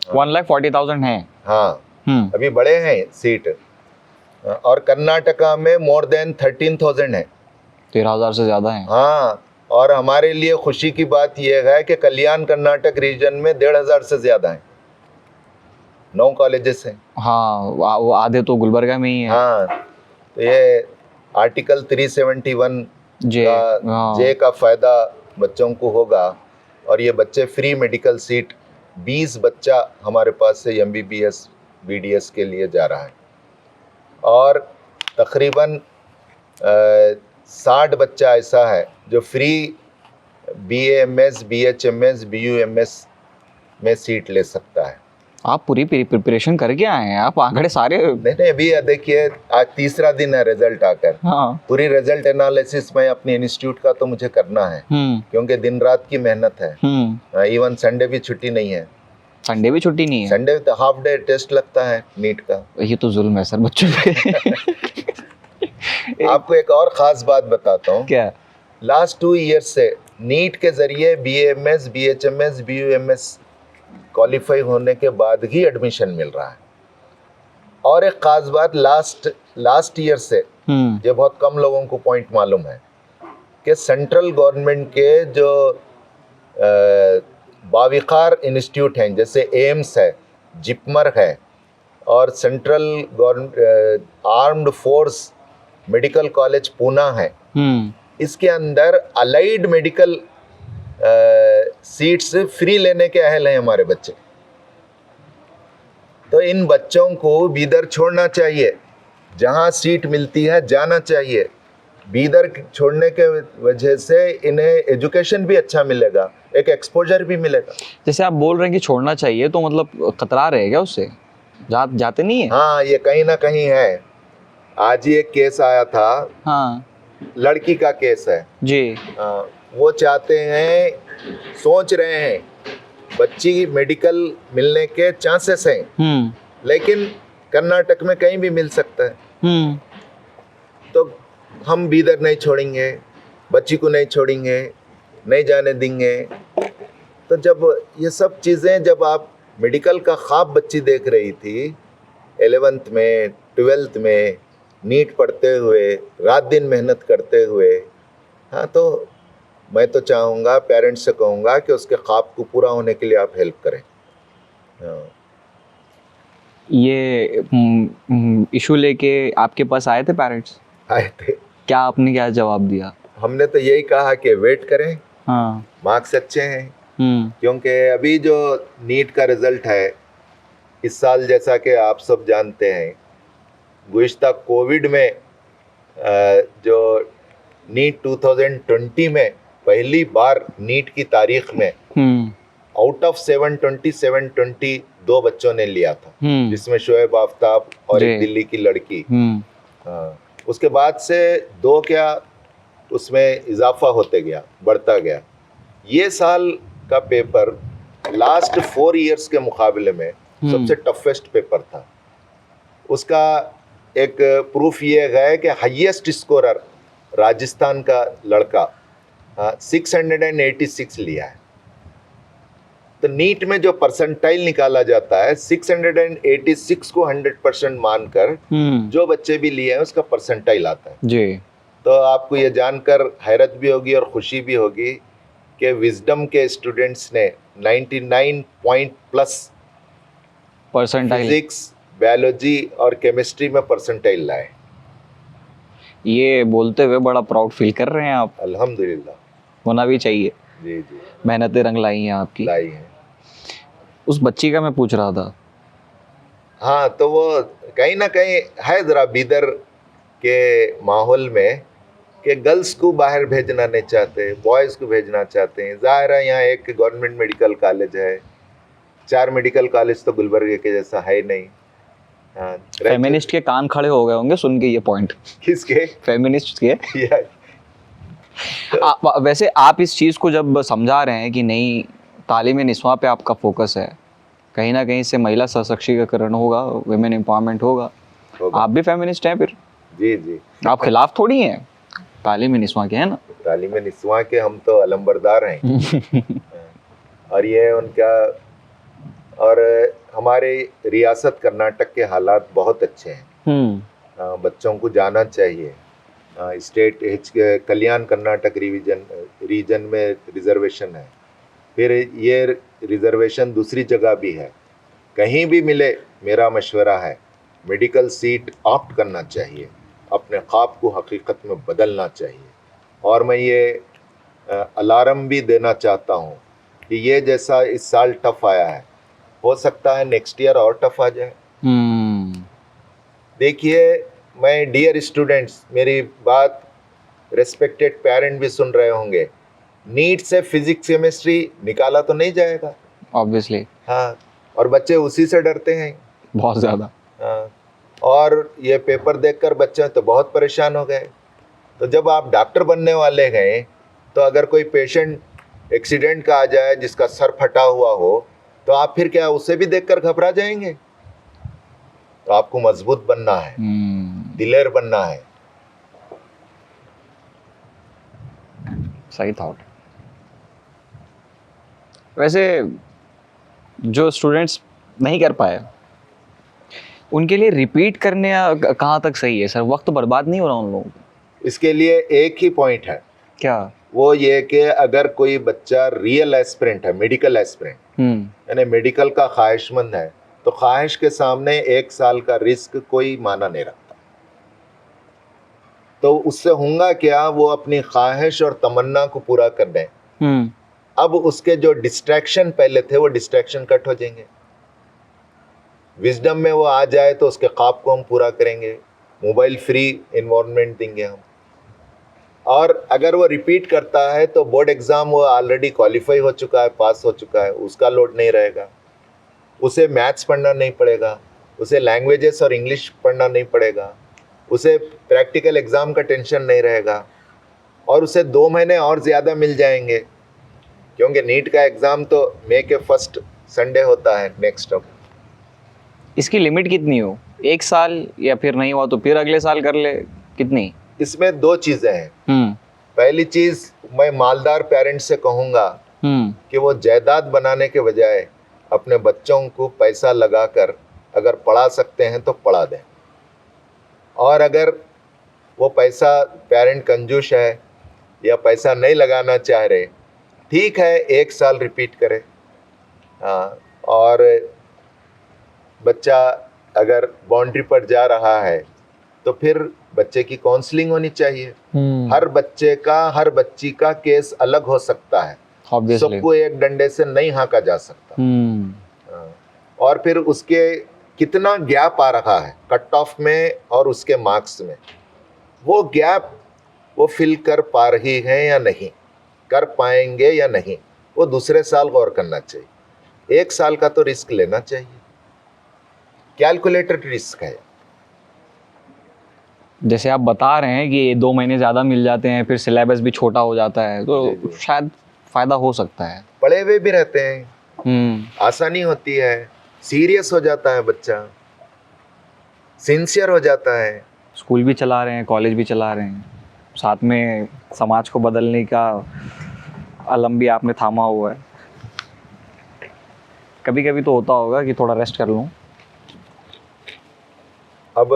1,40,000 है? हाँ, अभी बड़े हैं सीट। और कर्नाटका में मोर देन 13,000 है। 13,000 से ज़्यादा है। हाँ, और हमारे लिए खुशी की बात यह है कि कल्याण कर्नाटक रीजन में 1,500 से ज़्यादा हैं। 9 कॉलेजेस हैं। हाँ, वो आधे तो गुलबर्गा में ही है। हाँ, तो ये आर्टिकल 371 जे का फ़ायदा बच्चों को होगा, और ये बच्चे फ्री मेडिकल सीट 20 बच्चा हमारे पास से MBBS BDS के लिए जा रहा है, और तकरीबन 60 बच्चा ऐसा है जो फ्री BAMS, BHMS, BUMS में सीट ले सकता है। आप पूरी प्रिपरेशन करके आए हैं, आप आंकड़े सारे। नहीं, अभी देखिए आज तीसरा दिन है रिजल्ट आकर। हाँ। पूरी रिजल्ट एनालिसिस में अपने इंस्टीट्यूट का तो मुझे करना है, क्योंकि दिन रात की मेहनत है। इवन संडे भी छुट्टी नहीं है। संडे भी छुट्टी नहीं है? संडे तो हाफ डे टेस्ट लगता है नीट का। ये तो जुल्म है सर बच्चों पे। आपको एक और खास बात बताता हूँ। क्या? लास्ट 2 ईयर्स से नीट के जरिए BAMS, BHMS, BUMS क्वालिफाई होने के बाद ही एडमिशन मिल रहा है। और एक खास बात, लास्ट ईयर से ये बहुत कम लोगों को पॉइंट मालूम है कि सेंट्रल गवर्नमेंट के जो बाविकार इंस्टीट्यूट हैं, जैसे एम्स है, जिपमर है, और central government armed force medical college Poona है, इसके अंदर अलाइड मेडिकल सीट्स फ्री लेने के अहल हैं हमारे बच्चे। तो इन बच्चों को बीदर छोड़ना चाहिए, जहां सीट मिलती है जाना चाहिए। बीदर छोड़ने के वजह से इन्हें एजुकेशन भी अच्छा मिलेगा, एक एक्सपोजर भी मिलेगा। जैसे आप बोल रहे हैं कि छोड़ना चाहिए, तो मतलब कतरा रहे क्या उससे? जाते नहीं है? हाँ, ये कहीं ना कहीं है। आज ही एक केस आया था। हाँ, लड़की का केस है जी। वो चाहते हैं, सोच रहे हैं, बच्ची मेडिकल मिलने के चांसेस हैं, लेकिन कर्नाटक में कहीं भी मिल सकता है। तो हम बीदर नहीं छोड़ेंगे, बच्ची को नहीं छोड़ेंगे, नहीं जाने देंगे। तो जब ये सब चीज़ें, जब आप मेडिकल का ख्वाब बच्ची देख रही थी 11th में, 12th में, नीट पढ़ते हुए, रात दिन मेहनत करते हुए, हाँ, तो मैं तो चाहूँगा, पेरेंट्स से कहूँगा कि उसके ख्वाब को पूरा होने के लिए आप हेल्प करें। हाँ। ये इशू लेके आपके पास आए थे पेरेंट्स? आए थे। क्या आपने क्या जवाब दिया? हमने तो यही कहा कि वेट करें। हाँ। मार्क्स अच्छे हैं, क्योंकि अभी जो नीट का रिजल्ट है इस साल, जैसा कि आप सब जानते हैं, गुज़िश्ता कोविड में जो नीट 2020 में पहली बार नीट की तारीख में आउट ऑफ 720 2 बच्चों ने लिया था, जिसमें शोएब आफ्ताब और एक दिल्ली की लड़की। हाँ, उसके बाद से 2 क्या उसमें इजाफा होते गया, बढ़ता गया। ये साल का पेपर लास्ट 4 इयर्स के मुकाबले में सबसे टफेस्ट पेपर था। उसका एक प्रूफ ये है कि हाईएस्ट स्कोरर राजस्थान का लड़का 686 लिया है। तो नीट में जो परसेंटाइल निकाला जाता है, 686 को 100% मानकर जो बच्चे भी लिए हैं उसका परसेंटाइल आता है जी। तो आपको ये जानकर हैरत भी होगी और खुशी भी होगी कि विजडम के स्टूडेंट्स ने 99 point plus percentile physics, biology और केमिस्ट्री में परसेंटाइल लाए। ये बोलते हुए बड़ा प्राउड फील कर रहे हैं आप? अल्हम्दुलिल्लाह, होना भी चाहिए जी जी। मेहनतें रंग लाई हैं आपकी। लाई हैं। उस बच्ची का मैं पूछ रहा था। हाँ, तो वो कहीं ना कहीं है ज़रा बीदर के माहौल में कि गर्ल्स को बाहर भेजना नहीं चाहते, बॉयज़ को भेजना चाहते हैं। ज़ाहिर है यहाँ एक गवर्नमेंट मेडिकल कॉलेज है, 4 मेडिकल कॉलेज तो गुलबर्गे के जैसा है नहीं। हाँ, फेमिनिस्ट के कान खड़े हो गए होंगे सुन के ये पॉइंट। किसके? फेमिनिस्ट के। वैसे आप इस चीज़ को जब समझा रहे हैं कि नहीं, तालीम निस्वां पे आपका फोकस है, कहीं ना कहीं से महिला सशक्तिकरण होगा, वुमेन एम्पावरमेंट होगा। आप भी फेमिनिस्ट हैं फिर? जी जी। आप खिलाफ थोड़ी हैं तालीम निस्वां के, है ना? तालीम निस्वां के हम तो अलंबरदार हैं। और ये उनका, और हमारे रियासत कर्नाटक के हालात बहुत अच्छे हैं। बच्चों को जाना चाहिए। स्टेट कल्याण कर्नाटक रीजन में रिजर्वेशन है, फिर ये रिजर्वेशन दूसरी जगह भी है। कहीं भी मिले, मेरा मशवरा है मेडिकल सीट ऑप्ट करना चाहिए, अपने ख्वाब को हकीकत में बदलना चाहिए। और मैं ये अलार्म भी देना चाहता हूँ कि ये जैसा इस साल टफ आया है, हो सकता है नेक्स्ट ईयर और टफ आ जाए। देखिए, मैं डियर स्टूडेंट्स, मेरी बात रेस्पेक्टेड पेरेंट भी सुन रहे होंगे, नीट से फिजिक्स केमिस्ट्री निकाला तो नहीं जाएगा, ऑब्वियसली। हाँ, और बच्चे उसी से डरते हैं। बहुत ज़्यादा। हाँ, और ये पेपर देखकर बच्चे तो बहुत परेशान हो गए। तो जब आप डॉक्टर बनने वाले गए तो अगर कोई पेशेंट एक्सीडेंट का आ जाए जिसका सर फटा हुआ हो तो आप फिर क्या उसे भी देखकर घबरा जाएंगे? तो आपको मजबूत बनना है, दिलेर बनना है। सही थॉट। वैसे जो स्टूडेंट्स नहीं कर पाए उनके लिए रिपीट करने कहाँ तक सही है सर? वक्त बर्बाद नहीं हो रहा उन लोगों का? इसके लिए एक ही पॉइंट है, क्या? वो ये कि अगर कोई बच्चा रियल एस्पिरेंट है, मेडिकल एस्पिरेंट यानी मेडिकल का ख्वाहिशमंद है, तो ख्वाहिश के सामने 1 साल का रिस्क कोई माना नहीं रखता। तो उससे होगा क्या, वो अपनी ख्वाहिश और तमन्ना को पूरा कर दें। अब उसके जो डिस्ट्रैक्शन पहले थे वो डिस्ट्रैक्शन कट हो जाएंगे। विजडम में वो आ जाए तो उसके ख्वाब को हम पूरा करेंगे, मोबाइल फ्री इन्वायरमेंट देंगे हम। और अगर वो रिपीट करता है तो बोर्ड एग्ज़ाम वो ऑलरेडी क्वालिफाई हो चुका है, पास हो चुका है, उसका लोड नहीं रहेगा। उसे मैथ्स पढ़ना नहीं पड़ेगा, उसे लैंग्वेजेस और इंग्लिश पढ़ना नहीं पड़ेगा, उसे प्रैक्टिकल एग्ज़ाम का टेंशन नहीं रहेगा, और उसे 2 महीने और ज़्यादा मिल जाएंगे, क्योंकि नीट का एग्ज़ाम तो मई के फर्स्ट संडे होता है नेक्स्ट। अब इसकी लिमिट कितनी हो? 1 साल, या फिर नहीं हुआ तो फिर अगले साल कर ले? कितनी? इसमें 2 चीज़ें हैं। पहली चीज़, मैं मालदार पेरेंट्स से कहूँगा कि वो जायदाद बनाने के बजाय अपने बच्चों को पैसा लगाकर अगर पढ़ा सकते हैं तो पढ़ा दें। और अगर वो पैसा पेरेंट कंजूस है या पैसा नहीं लगाना चाह रहे, ठीक है 1 साल रिपीट करे। हाँ, और बच्चा अगर बाउंड्री पर जा रहा है तो फिर बच्चे की काउंसलिंग होनी चाहिए। हर बच्चे का, हर बच्ची का केस अलग हो सकता है, सबको एक डंडे से नहीं हाँका जा सकता। और फिर उसके कितना गैप आ रहा है कट ऑफ में और उसके मार्क्स में, वो गैप वो फिल कर पा रही है या नहीं, कर पाएंगे या नहीं, वो दूसरे साल गौर करना चाहिए। 1 साल का तो रिस्क लेना चाहिए, कैलकुलेटेड रिस्क है। जैसे आप बता रहे हैं कि 2 महीने ज़्यादा मिल जाते हैं, फिर सिलेबस भी छोटा हो जाता है, तो शायद फ़ायदा हो सकता है। पढ़े हुए भी रहते हैं, आसानी होती है, सीरियस हो जाता है बच्चा, सिंसियर हो जाता है। स्कूल भी चला रहे हैं, कॉलेज भी चला रहे हैं, साथ में समाज को बदलने का अलम भी आपने थामा हुआ है। कभी कभी तो होता होगा कि थोड़ा रेस्ट कर लूँ। अब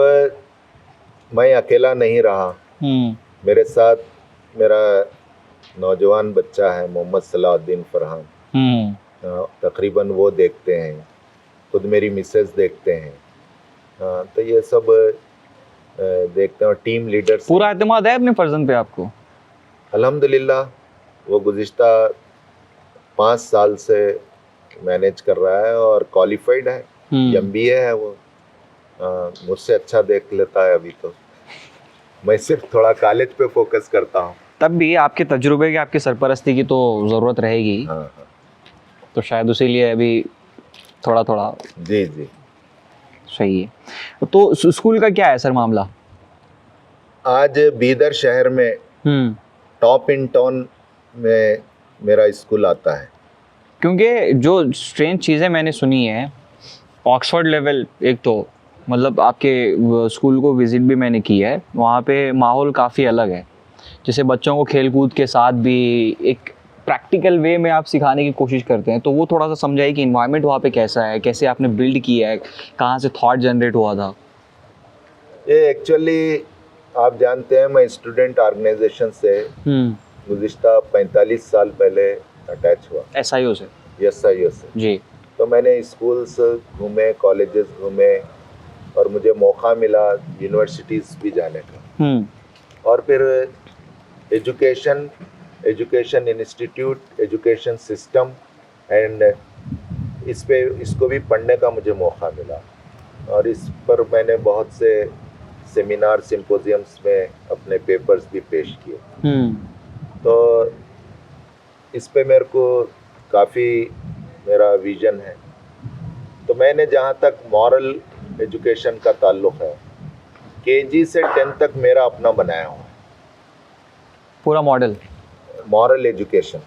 मैं अकेला नहीं रहा, मेरे साथ मेरा नौजवान बच्चा है मोहम्मद सलाउद्दीन फरहान, तकरीबन वो देखते हैं, खुद मेरी मिसेस देखते हैं। तो ये सब देखते हैं, और टीम लीडर्स। पूरा एतमाद है अपने फर्जंद पे आपको? अल्हम्दुलिल्लाह, वो गुज़िश्ता 5 साल से मैनेज कर रहा है और क्वालिफाइड है, MBA है वो। मुझसे अच्छा देख लेता है अभी तो। मैं सिर्फ थोड़ा कॉलेज पे फोकस करता हूँ। तब भी आपके तजुर्बे की, आपकी सरपरस्ती की तो ज़रूरत रहेगी। हाँ। तो शायद उसी लिए अभी थोड़ा थोड़ा। जी। सही है। तो स्कूल का क्या है सर मामला? आज बीदर शहर में टॉप इन टाउन में मेरा स्कूल आता है। क्योंकि जो स्ट्रेंज चीज़ें मैंने सुनी है, ऑक्सफोर्ड लेवल, एक तो मतलब आपके स्कूल को विज़िट भी मैंने की है, वहाँ पे माहौल काफ़ी अलग है। जैसे बच्चों को खेलकूद के साथ भी एक प्रैक्टिकल वे में आप सिखाने की कोशिश करते हैं, तो वो थोड़ा सा समझाइए कि इन्वायरमेंट वहाँ पे कैसा है, कैसे आपने बिल्ड किया है, कहाँ से थॉट जनरेट हुआ था। ये एक्चुअली आप जानते हैं, मैं स्टूडेंट ऑर्गेनाइजेशन से गुज़िश्ता 45 साल पहले अटैच हुआ, SIO से। SIO से जी। तो मैंने स्कूल्स घूमे, कॉलेजेस घूमे, और मुझे मौका मिला यूनिवर्सिटीज़ भी जाने का। और फिर education institute, education system and इसको भी पढ़ने का मुझे मौका मिला, और इस पर मैंने बहुत से सेमिनार, सिंपोजियम्स में अपने पेपर्स भी पेश किए। तो इस पे मेरे को काफ़ी मेरा विजन है मैंने जहाँ तक मॉरल एजुकेशन का ताल्लुक है, केजी से 10 तक मेरा अपना बनाया हुआ पूरा मॉडल? है, मॉरल एजुकेशन,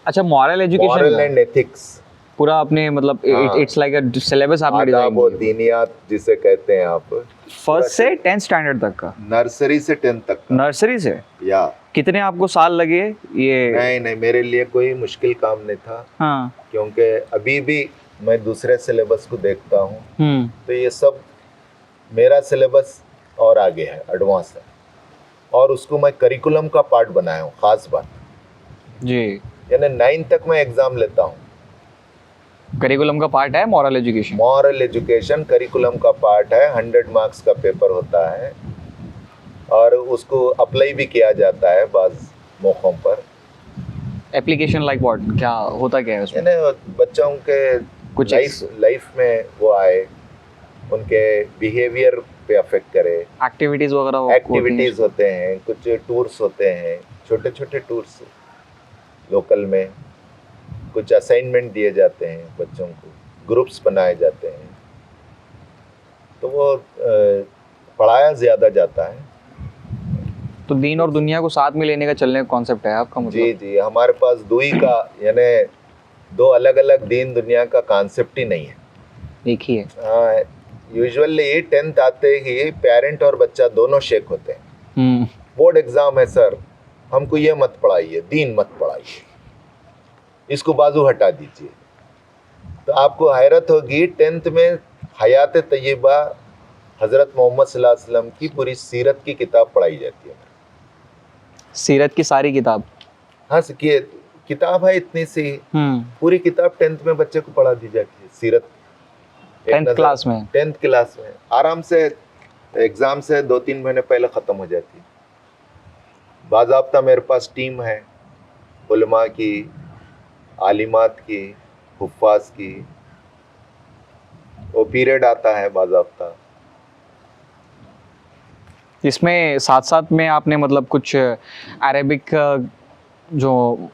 अच्छा, moral education moral and ethics, पूरा आपने मतलब हाँ। इट्स लाइक अ सिलेबस आपने आदाब डिजाइन और किया दीनियात जिसे कहते हैं आप, फर्स्ट से 10th स्टैंडर्ड तक का? नर्सरी से 10 तक का। नर्सरी से? या कितने आपको साल लगे ये? नहीं, मेरे लिए कोई मुश्किल काम नहीं था, हाँ। क्योंकि अभी भी मैं दूसरे सिलेबस को देखता हूँ तो ये सब मेरा सिलेबस और आगे है, एडवांस है, और उसको मैं करिकुलम का पार्ट बनाया हूँ। खास बात जी, यानी 9 तक मैं एग्जाम लेता हूँ, करिकुलम का पार्ट है moral education? Moral education curriculum का पार्ट है, 100 मार्क्स का पेपर होता है और उसको अप्लाई भी किया जाता है बाज मौक़ों पर। एप्लीकेशन लाइक व्हाट, क्या होता क्या है उसमें? यानी बच्चों के कुछ लाइफ में वो आए, उनके बिहेवियर पे अफेक्ट करे, एक्टिविटीज वगैरह एक्टिविटीज होते हैं, कुछ टूर्स होते हैं, छोटे छोटे टूर्स लोकल में, कुछ असाइनमेंट दिए जाते हैं बच्चों को, ग्रुप्स बनाए जाते हैं, तो वो पढ़ाया ज़्यादा जाता है। तो दीन और दुनिया को साथ में लेने का चलने का कॉन्सेप्ट है आपका मतलब? जी, हमारे पास दुई का यानी दो अलग अलग दीन दुनिया का कॉन्सेप्ट ही नहीं है, एक ही है। हाँ, यूजुअली 10th आते ही पेरेंट और बच्चा दोनों शेक होते हैं। बोर्ड एग्जाम है सर, हमको ये मत पढ़ाइए, दीन मत पढ़ाइए, इसको बाजू हटा दीजिए। तो आपको हैरत होगी 10th में हयात तय्यबा हज़रत मोहम्मद सल्लल्लाहु अलैहि वसल्लम की पूरी सीरत की किताब पढ़ाई जाती है। सीरत की सारी किताब? हाँ, किताब है इतनी सी, पूरी किताब 10th में बच्चे को पढ़ा दी जाती है, सीरत 10th क्लास में? 10th क्लास में आराम से, एग्ज़ाम से 2-3 महीने पहले ख़त्म हो जाती है। बाज़ाब्ता मेरे पास टीम है, उलमा की, आलिमात की, हुफ़्फ़ाज़ की, वो पीरियड आता है बाज़ाब्ता। इसमें साथ साथ में आपने मतलब कुछ अरेबिक जो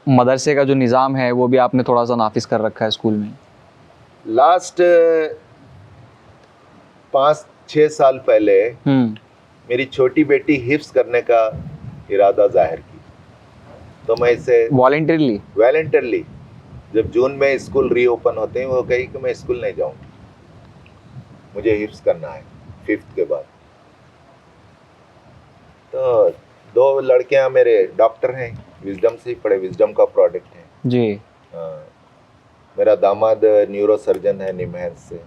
मदरसे का जो निज़ाम है वो भी आपने थोड़ा सा नाफिज कर रखा है स्कूल में? लास्ट 5-6 साल पहले मेरी छोटी बेटी हिफ्स करने का इरादा जाहिर की, तो मैं इसे वॉलंटरली जब जून में स्कूल रीओपन होते हैं, वो कही कि मैं स्कूल नहीं जाऊँगी, मुझे हिफ्स करना है 5th के बाद। तो 2 लड़कियां मेरे डॉक्टर हैं, विजडम से ही पढ़े, विजडम का प्रोडक्ट है जी। मेरा दामाद न्यूरो सर्जन है निमहर से,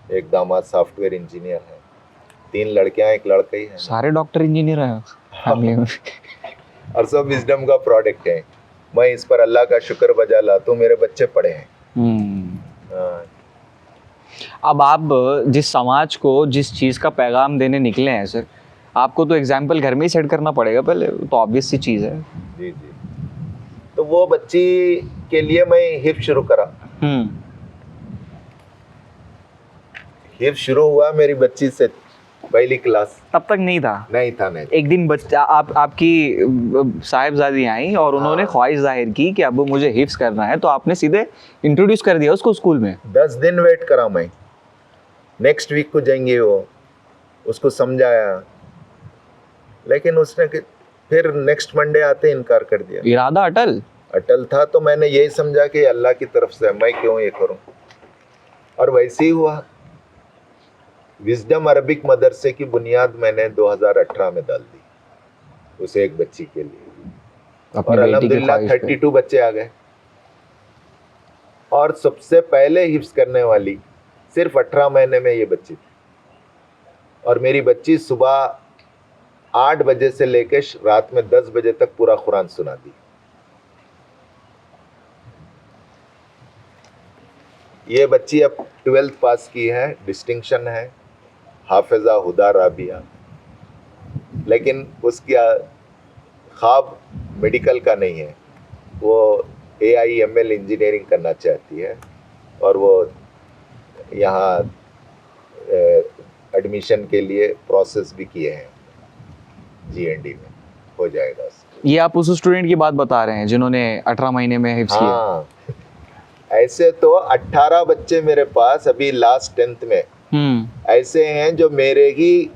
एक दामाद सॉफ्टवेयर इंजीनियर है, 3 लड़कियां एक लड़का ही है। सारे डॉक्टर इंजीनियर हैं फैमिली में? और सब विजडम का प्रोडक्ट है। मैं इस पर अल्लाह का शुक्र बजा लाता हूँ, मेरे बच्चे पढ़े हैं। अब आप जिस समाज को जिस चीज़ का पैगाम देने निकले हैं सर, आपको तो एग्जाम्पल घर में ही सेट करना पड़ेगा पहले, तो ऑब्वियस सी चीज़ है। जी, तो वो बच्ची के लिए मैं हिफ्स शुरू करा। हिफ्स शुरू हुआ मेरी बच्ची से, पहली क्लास। तब तक नहीं था? नहीं। एक दिन बच्चा आपकी साहिबजादी आई और उन्होंने ख्वाहिश जाहिर की कि अब मुझे हिफ्स करना है, तो आपने सीधे इंट्रोड्यूस कर दिया उसको स्कूल में? 10 दिन वेट करा मैं, नेक्स्ट वीक को जाएंगे वो, उसको समझाया, लेकिन उसने फिर नेक्स्ट मंडे आते इनकार कर दिया। इरादा अटल था, तो मैंने यही समझा कि अल्लाह की तरफ से, मैं क्यों ये करूं, और वैसे ही हुआ। विजडम अरबिक मदरसे की बुनियाद मैंने 2018 में डाल दी उसे एक बच्ची के लिए, और अल्हम्दुलिल्लाह 32 बच्चे आ गए, और सबसे पहले हिफ्स करने वाली सिर्फ 18 महीने में ये बच्ची थी, और मेरी बच्ची सुबह 8 बजे से लेकर रात में 10 बजे तक पूरा कुरान सुना दी। ये बच्ची अब 12th पास की है, डिस्टिंक्शन है, हाफिजा हुदा राबिया, लेकिन उसका ख्वाब मेडिकल का नहीं है, वो AIML इंजीनियरिंग करना चाहती है, और वो यहाँ एडमिशन के लिए प्रोसेस भी किए हैं, GND में हो जाएगा। ये आप उस स्टूडेंट की बात बता रहे हैं जिन्होंने 18 महीने में हिफ्स किया? हाँ, ऐसे तो 18 बच्चे मेरे पास अभी लास्ट 10th में ऐसे हैं जो मेरे ही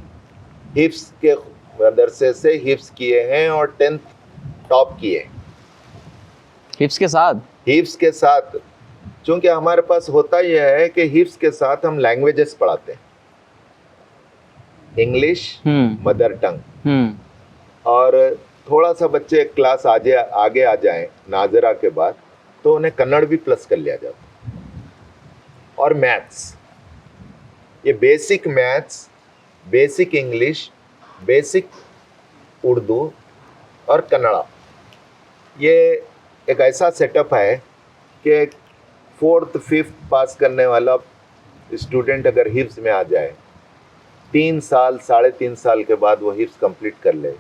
हिफ्स के मदरसे से हिफ्स किए हैं और 10th टॉप किए। हिप्स के साथ? हिफ्स के साथ, क्योंकि हमारे पास होता यह है कि हिफ्स के साथ हम लैंग्वेजेस पढ़ाते हैं, इंग्लिश, मदर टंग, और थोड़ा सा बच्चे क्लास आगे आ जाएं नाजरा के बाद तो उन्हें कन्नड़ भी प्लस कर लिया जाता है, और मैथ्स, ये basic maths, basic English, basic Urdu और कन्नड़ा, ये एक ऐसा सेटअप है कि 4th 5th पास करने वाला स्टूडेंट अगर हिफ्स में आ जाए 3 साल 3.5 साल के बाद वो हिफ्स कंप्लीट कर ले,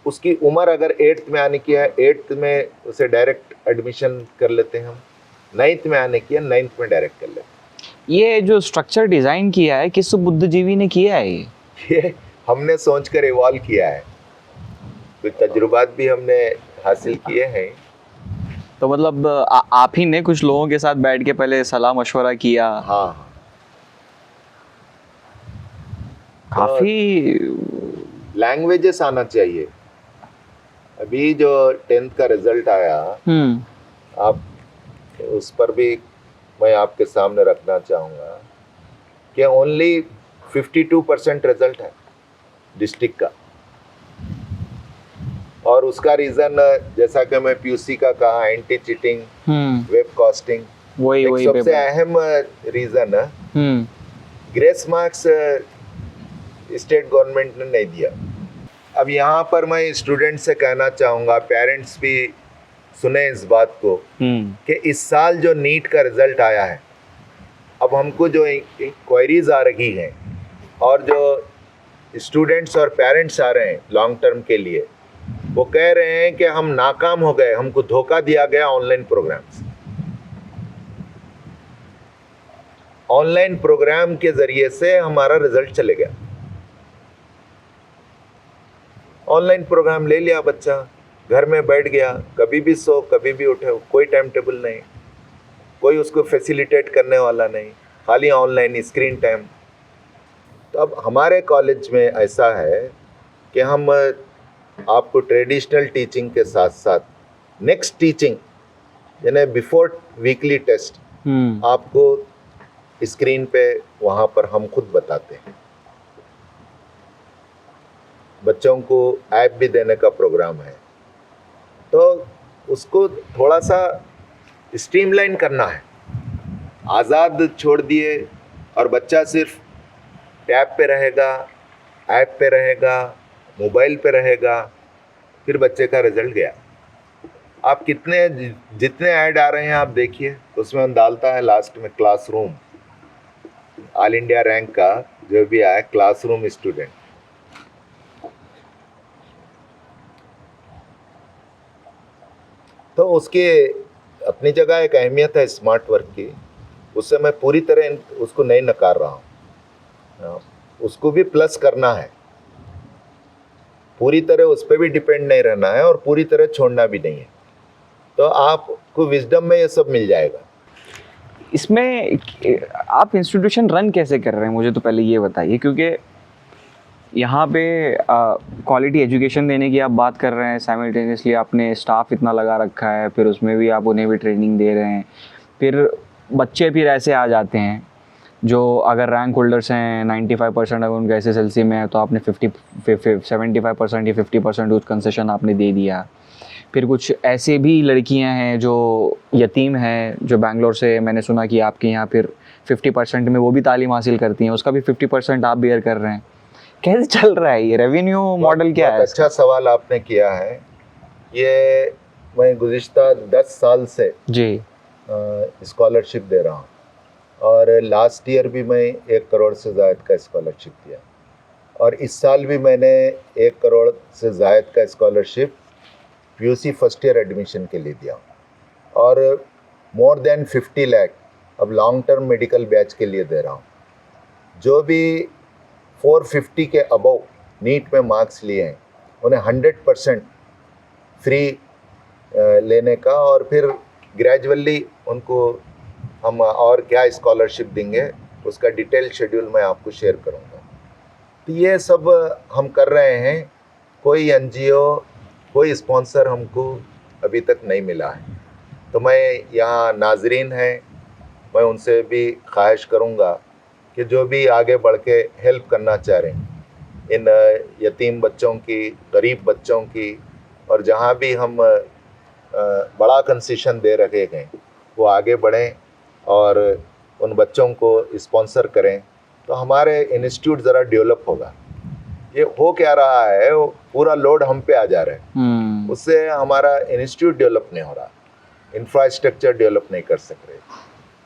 उसकी उम्र अगर 8th में आने की है 8th में उसे डायरेक्ट एडमिशन कर लेते हैं हम, 9th में आने की है 9th में डायरेक्ट कर लेते हैं। ये जो स्ट्रक्चर डिजाइन किया है किस बुद्धिजीवी ने किया है? ये हमने सोचकर इवॉल्व किया है, कुछ तजुर्बात भी हमने हासिल किए हैं। तो मतलब आप ही ने कुछ लोगों के साथ बैठ के पहले सलाह मशवरा किया? हाँ, काफी लैंग्वेजेस आना चाहिए। अभी जो 10th का रिजल्ट आया, आप उस पर भी मैं आपके सामने रखना चाहूँगा कि ओनली 52% रिजल्ट है डिस्ट्रिक्ट का, और उसका रीज़न जैसा कि मैं पीयूसी का कहा, एंटी चीटिंग, वेब कास्टिंग, वही सबसे अहम रीज़न है। ग्रेस मार्क्स स्टेट गवर्नमेंट ने नहीं दिया। अब यहाँ पर मैं स्टूडेंट से कहना चाहूँगा, पेरेंट्स भी सुने इस बात को कि इस साल जो नीट का रिजल्ट आया है, अब हमको जो क्वेरीज आ रही हैं और जो स्टूडेंट्स और पेरेंट्स आ रहे हैं लॉन्ग टर्म के लिए, वो कह रहे हैं कि हम नाकाम हो गए, हमको धोखा दिया गया ऑनलाइन प्रोग्राम से। ऑनलाइन प्रोग्राम के जरिए से हमारा रिजल्ट चले गया। ऑनलाइन प्रोग्राम ले लिया, बच्चा घर में बैठ गया, कभी भी सो कभी भी उठे, कोई टाइम टेबल नहीं, कोई उसको फैसिलिटेट करने वाला नहीं, खाली ऑनलाइन स्क्रीन टाइम। तो अब हमारे कॉलेज में ऐसा है कि हम आपको ट्रेडिशनल टीचिंग के साथ साथ नेक्स्ट टीचिंग, यानी बिफोर वीकली टेस्ट, आपको स्क्रीन पे वहाँ पर हम खुद बताते हैं। बच्चों को ऐप भी देने का प्रोग्राम है, तो उसको थोड़ा सा स्ट्रीमलाइन करना है। आज़ाद छोड़ दिए और बच्चा सिर्फ टैब पे रहेगा, ऐप पे रहेगा, मोबाइल पे रहेगा, फिर बच्चे का रिजल्ट गया। आप जितने ऐड आ रहे हैं आप देखिए, उसमें हम डालता है लास्ट में क्लासरूम, ऑल इंडिया रैंक का जो भी आया, क्लासरूम स्टूडेंट। तो उसकी अपनी जगह एक अहमियत है स्मार्ट वर्क की, उससे मैं पूरी तरह उसको नहीं नकार रहा हूँ, उसको भी प्लस करना है, पूरी तरह उस पर भी डिपेंड नहीं रहना है और पूरी तरह छोड़ना भी नहीं है। तो आपको विजडम में ये सब मिल जाएगा। इसमें आप इंस्टीट्यूशन रन कैसे कर रहे हैं, मुझे तो पहले ये बताइए, क्योंकि यहाँ पे क्वालिटी एजुकेशन देने की आप बात कर रहे हैं, साइमल्टेनियसली आपने स्टाफ इतना लगा रखा है, फिर उसमें भी आप उन्हें भी ट्रेनिंग दे रहे हैं, फिर बच्चे फिर ऐसे आ जाते हैं जो अगर रैंक होल्डर्स हैं 95% अगर उनका SSLC में है तो आपने 75% या 50% कुछ कंसेशन आपने दे दिया। फिर कुछ ऐसे भी लड़कियां हैं जो यतीम हैं, जो बैंगलोर से मैंने सुना कि आपके यहाँ फिर 50% में वो भी तालीम हासिल करती हैं, उसका भी 50% आप बेयर कर रहे हैं। कैसे चल रहा है ये रेवेन्यू मॉडल, क्या है? अच्छा सवाल आपने किया है। ये मैं गुज़िश्ता 10 साल से जी स्कॉलरशिप दे रहा हूँ, और लास्ट ईयर भी मैं 1 करोड़ से ज़ायद का स्कॉलरशिप दिया, और इस साल भी मैंने 1 करोड़ से ज़ायद का scholarship PUC first year admission के लिए दिया, और मोर देन 50 लाख अब लॉन्ग टर्म मेडिकल बैच के लिए दे रहा हूँ। जो भी 450 के अबव नीट में मार्क्स लिए हैं उन्हें 100% फ्री लेने का, और फिर ग्रेजुअली उनको हम और क्या स्कॉलरशिप देंगे, उसका डिटेल शेड्यूल मैं आपको शेयर करूँगा। तो ये सब हम कर रहे हैं। कोई एनजीओ, कोई स्पॉन्सर हमको अभी तक नहीं मिला है। तो मैं यहाँ नाजरीन हैं, मैं उनसे भी ख्वाहिश करूँगा कि जो भी आगे बढ़ के हेल्प करना चाह रहे हैं इन यतीम बच्चों की, गरीब बच्चों की, और जहाँ भी हम बड़ा कंसेशन दे रखे हैं वो आगे बढ़ें और उन बच्चों को स्पॉन्सर करें, तो हमारे इंस्टीट्यूट ज़रा डेवलप होगा। ये हो क्या रहा है, वो पूरा लोड हम पे आ जा रहा है, उससे हमारा इंस्टीट्यूट डेवलप नहीं हो रहा, इंफ्रास्ट्रक्चर डेवलप नहीं कर सक रहे।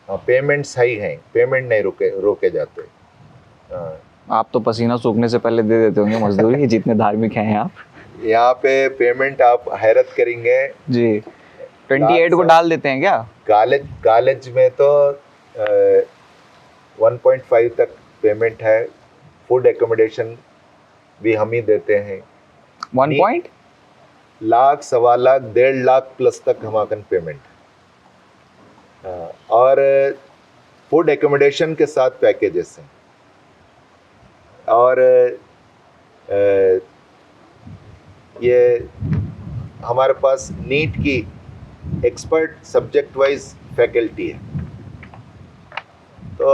हाँ, पेमेंट सही हैं, पेमेंट नहीं रोके जाते। हाँ। आप तो पसीना सूखने से पहले दे देते होंगे मजदूरी, जितने धार्मिक हैं आप। यहाँ पे पेमेंट आप हैरत करेंगे जी। 28 को डाल देते हैं क्या? कॉलेज में तो 1.5 तक पेमेंट है। फूड एकोमोडेशन भी हम ही देते हैं। 1 पॉइंट लाख, 1.25 लाख, 1.5 लाख प्लस तक हमारा पेमेंट है। और फूड एकोमोडेशन के साथ पैकेजेस हैं। और ये हमारे पास नीट की एक्सपर्ट सब्जेक्ट वाइज फैकल्टी है, तो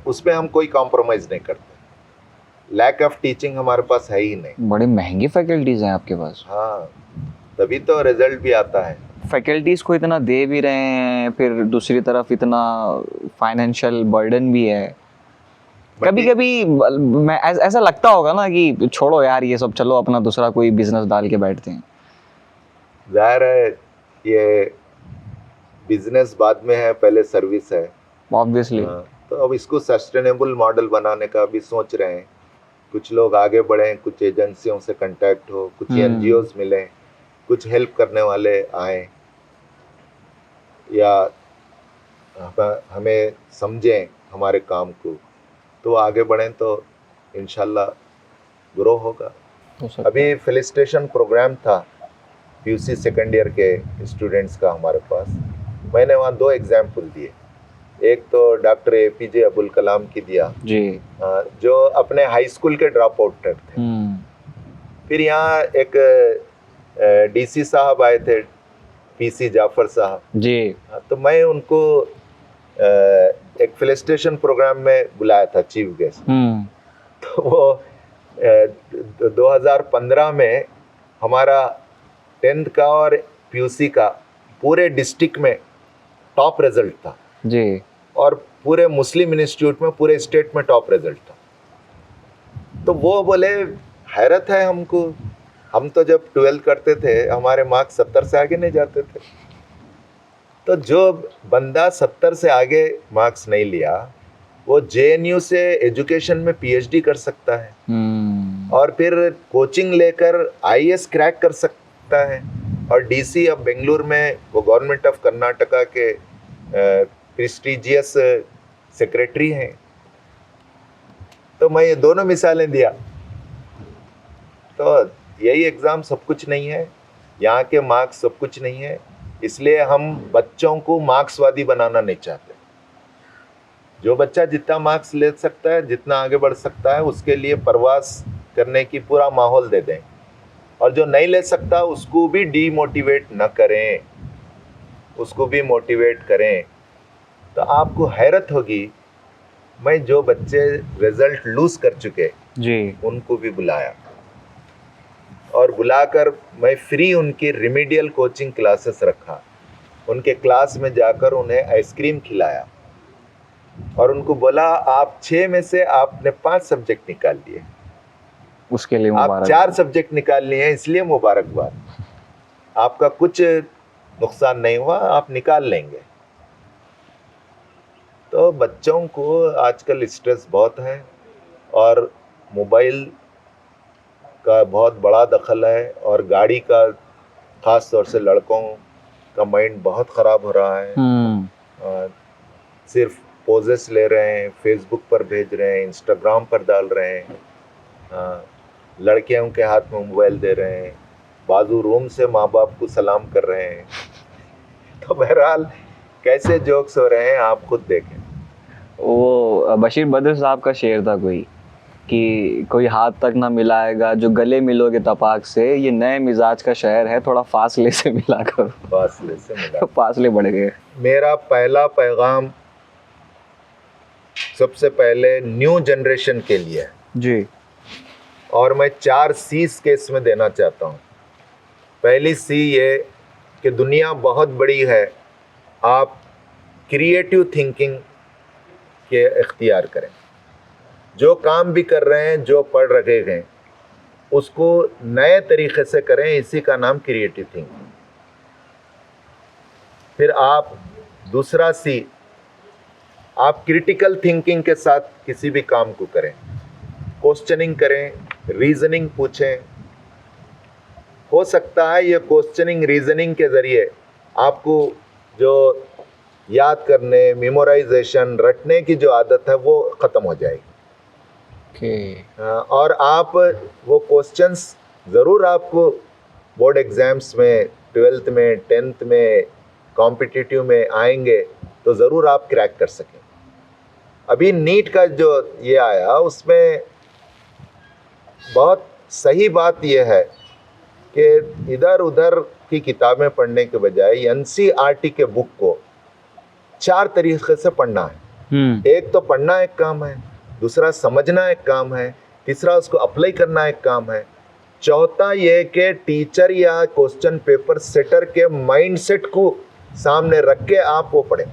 उसमें हम कोई कॉम्प्रोमाइज़ नहीं करते। लैक ऑफ टीचिंग हमारे पास है ही नहीं। बड़ी महंगी फैकल्टीज हैं आपके पास। हाँ, तभी तो रिजल्ट भी आता है। फैकल्टीज को इतना दे भी रहे हैं, फिर दूसरी तरफ इतना फाइनेंशियल बर्डन भी है। कभी कभी मैं ऐसा लगता होगा ना कि छोड़ो यार ये सब, चलो अपना दूसरा कोई बिजनेस डाल के बैठते हैं। जाहिर है ये बिजनेस बाद में है, पहले सर्विस है ऑब्वियसली। तो अब इसको सस्टेनेबल मॉडल बनाने का भी सोच रहे हैं। कुछ लोग आगे बढ़े, कुछ एजेंसियों से कांटेक्ट हो, कुछ एनजीओज मिले, कुछ हेल्प करने वाले आए, या हमें समझें हमारे काम को, तो आगे बढ़ें तो इंशाल्लाह ग्रो होगा। अभी फेलिसिटेशन प्रोग्राम था पीयूसी सेकेंड ईयर के स्टूडेंट्स का हमारे पास। मैंने वहाँ 2 एग्जाम्पल दिए। एक तो डॉक्टर एपीजे अब्दुल कलाम की दिया जी, जो अपने हाई स्कूल के ड्रॉप आउट थे। फिर यहाँ एक डीसी साहब आए थे, पीसी जाफर साहब जी। तो मैं उनको एक फेलिसिटेशन प्रोग्राम में बुलाया था चीफ गेस्ट। तो वो 2015 में हमारा 10th का और पीयूसी का पूरे डिस्ट्रिक्ट में टॉप रिजल्ट था जी, और पूरे मुस्लिम इंस्टीट्यूट में, पूरे स्टेट में टॉप रिजल्ट था। तो वो बोले हैरत है हमको, हम तो जब 12th करते थे हमारे मार्क्स 70 से आगे नहीं जाते थे। तो जो बंदा 70 से आगे मार्क्स नहीं लिया, वो जेएनयू से एजुकेशन में पीएचडी कर सकता है और फिर कोचिंग लेकर आईएएस क्रैक कर सकता है। और डीसी अब बेंगलुरु में वो गवर्नमेंट ऑफ कर्नाटका के प्रेस्टिजियस सेक्रेटरी हैं। तो मैं ये दोनों मिसालें दिया। तो यही एग्ज़ाम सब कुछ नहीं है, यहाँ के मार्क्स सब कुछ नहीं है, इसलिए हम बच्चों को मार्क्सवादी बनाना नहीं चाहते। जो बच्चा जितना मार्क्स ले सकता है, जितना आगे बढ़ सकता है, उसके लिए प्रवास करने की पूरा माहौल दे दें, और जो नहीं ले सकता उसको भी डीमोटिवेट न करें, उसको भी मोटिवेट करें। तो आपको हैरत होगी, मैं जो बच्चे रिजल्ट लूज कर चुके जी उनको भी बुलाया, और बुलाकर मैं फ्री उनकी रिमीडियल कोचिंग क्लासेस रखा। उनके क्लास में जाकर उन्हें आइसक्रीम खिलाया और उनको बोला आप 6 में से आपने 5 सब्जेक्ट निकाल लिए, उसके लिए आप 4 सब्जेक्ट निकाल लिए हैं, इसलिए मुबारकबाद, आपका कुछ नुकसान नहीं हुआ, आप निकाल लेंगे। तो बच्चों को आजकल स्ट्रेस बहुत है और मोबाइल का बहुत बड़ा दखल है, और गाड़ी का ख़ास तौर से लड़कों का माइंड बहुत ख़राब हो रहा है। सिर्फ पोजेस ले रहे हैं, फेसबुक पर भेज रहे हैं, इंस्टाग्राम पर डाल रहे हैं, लड़कियों के हाथ में मोबाइल दे रहे हैं, बाजू रूम से माँ बाप को सलाम कर रहे हैं। तो बहरहाल कैसे जोक्स हो रहे हैं आप खुद देखें। वो बशीर बद्र साहब का शेर था कोई, कि कोई हाथ तक ना मिलाएगा जो गले मिलोगे तपाक से, ये नए मिजाज का शहर है, थोड़ा फासले से मिला करो। फासले से मिला। फासले बढ़ गए। मेरा पहला पैगाम सबसे पहले न्यू जनरेशन के लिए है जी। और मैं 4 C's के इसमें देना चाहता हूँ। पहली सी ये कि दुनिया बहुत बड़ी है, आप क्रिएटिव थिंकिंग के इख्तियार करें। जो काम भी कर रहे हैं, जो पढ़ रहे हैं, उसको नए तरीके से करें, इसी का नाम क्रिएटिव थिंकिंग। फिर आप दूसरा सी, आप क्रिटिकल थिंकिंग के साथ किसी भी काम को करें, क्वेश्चनिंग करें, रीजनिंग पूछें। हो सकता है ये क्वेश्चनिंग रीजनिंग के ज़रिए आपको जो याद करने, मेमोराइजेशन, रटने की जो आदत है वो ख़त्म हो जाएगी। और आप वो क्वेश्चंस ज़रूर आपको बोर्ड एग्ज़ाम्स में, 12th में, 10th में, कॉम्पिटिटिव में आएंगे तो ज़रूर आप क्रैक कर सकें। अभी नीट का जो ये आया उसमें बहुत सही बात यह है कि इधर उधर की किताबें पढ़ने के बजाय NCERT के बुक को 4 तरीके से पढ़ना है। एक तो पढ़ना एक काम है, दूसरा समझना एक काम है, तीसरा उसको अप्लाई करना एक काम है, चौथा ये कि टीचर या क्वेश्चन पेपर सेटर के माइंडसेट को सामने रख के आप वो पढ़ें।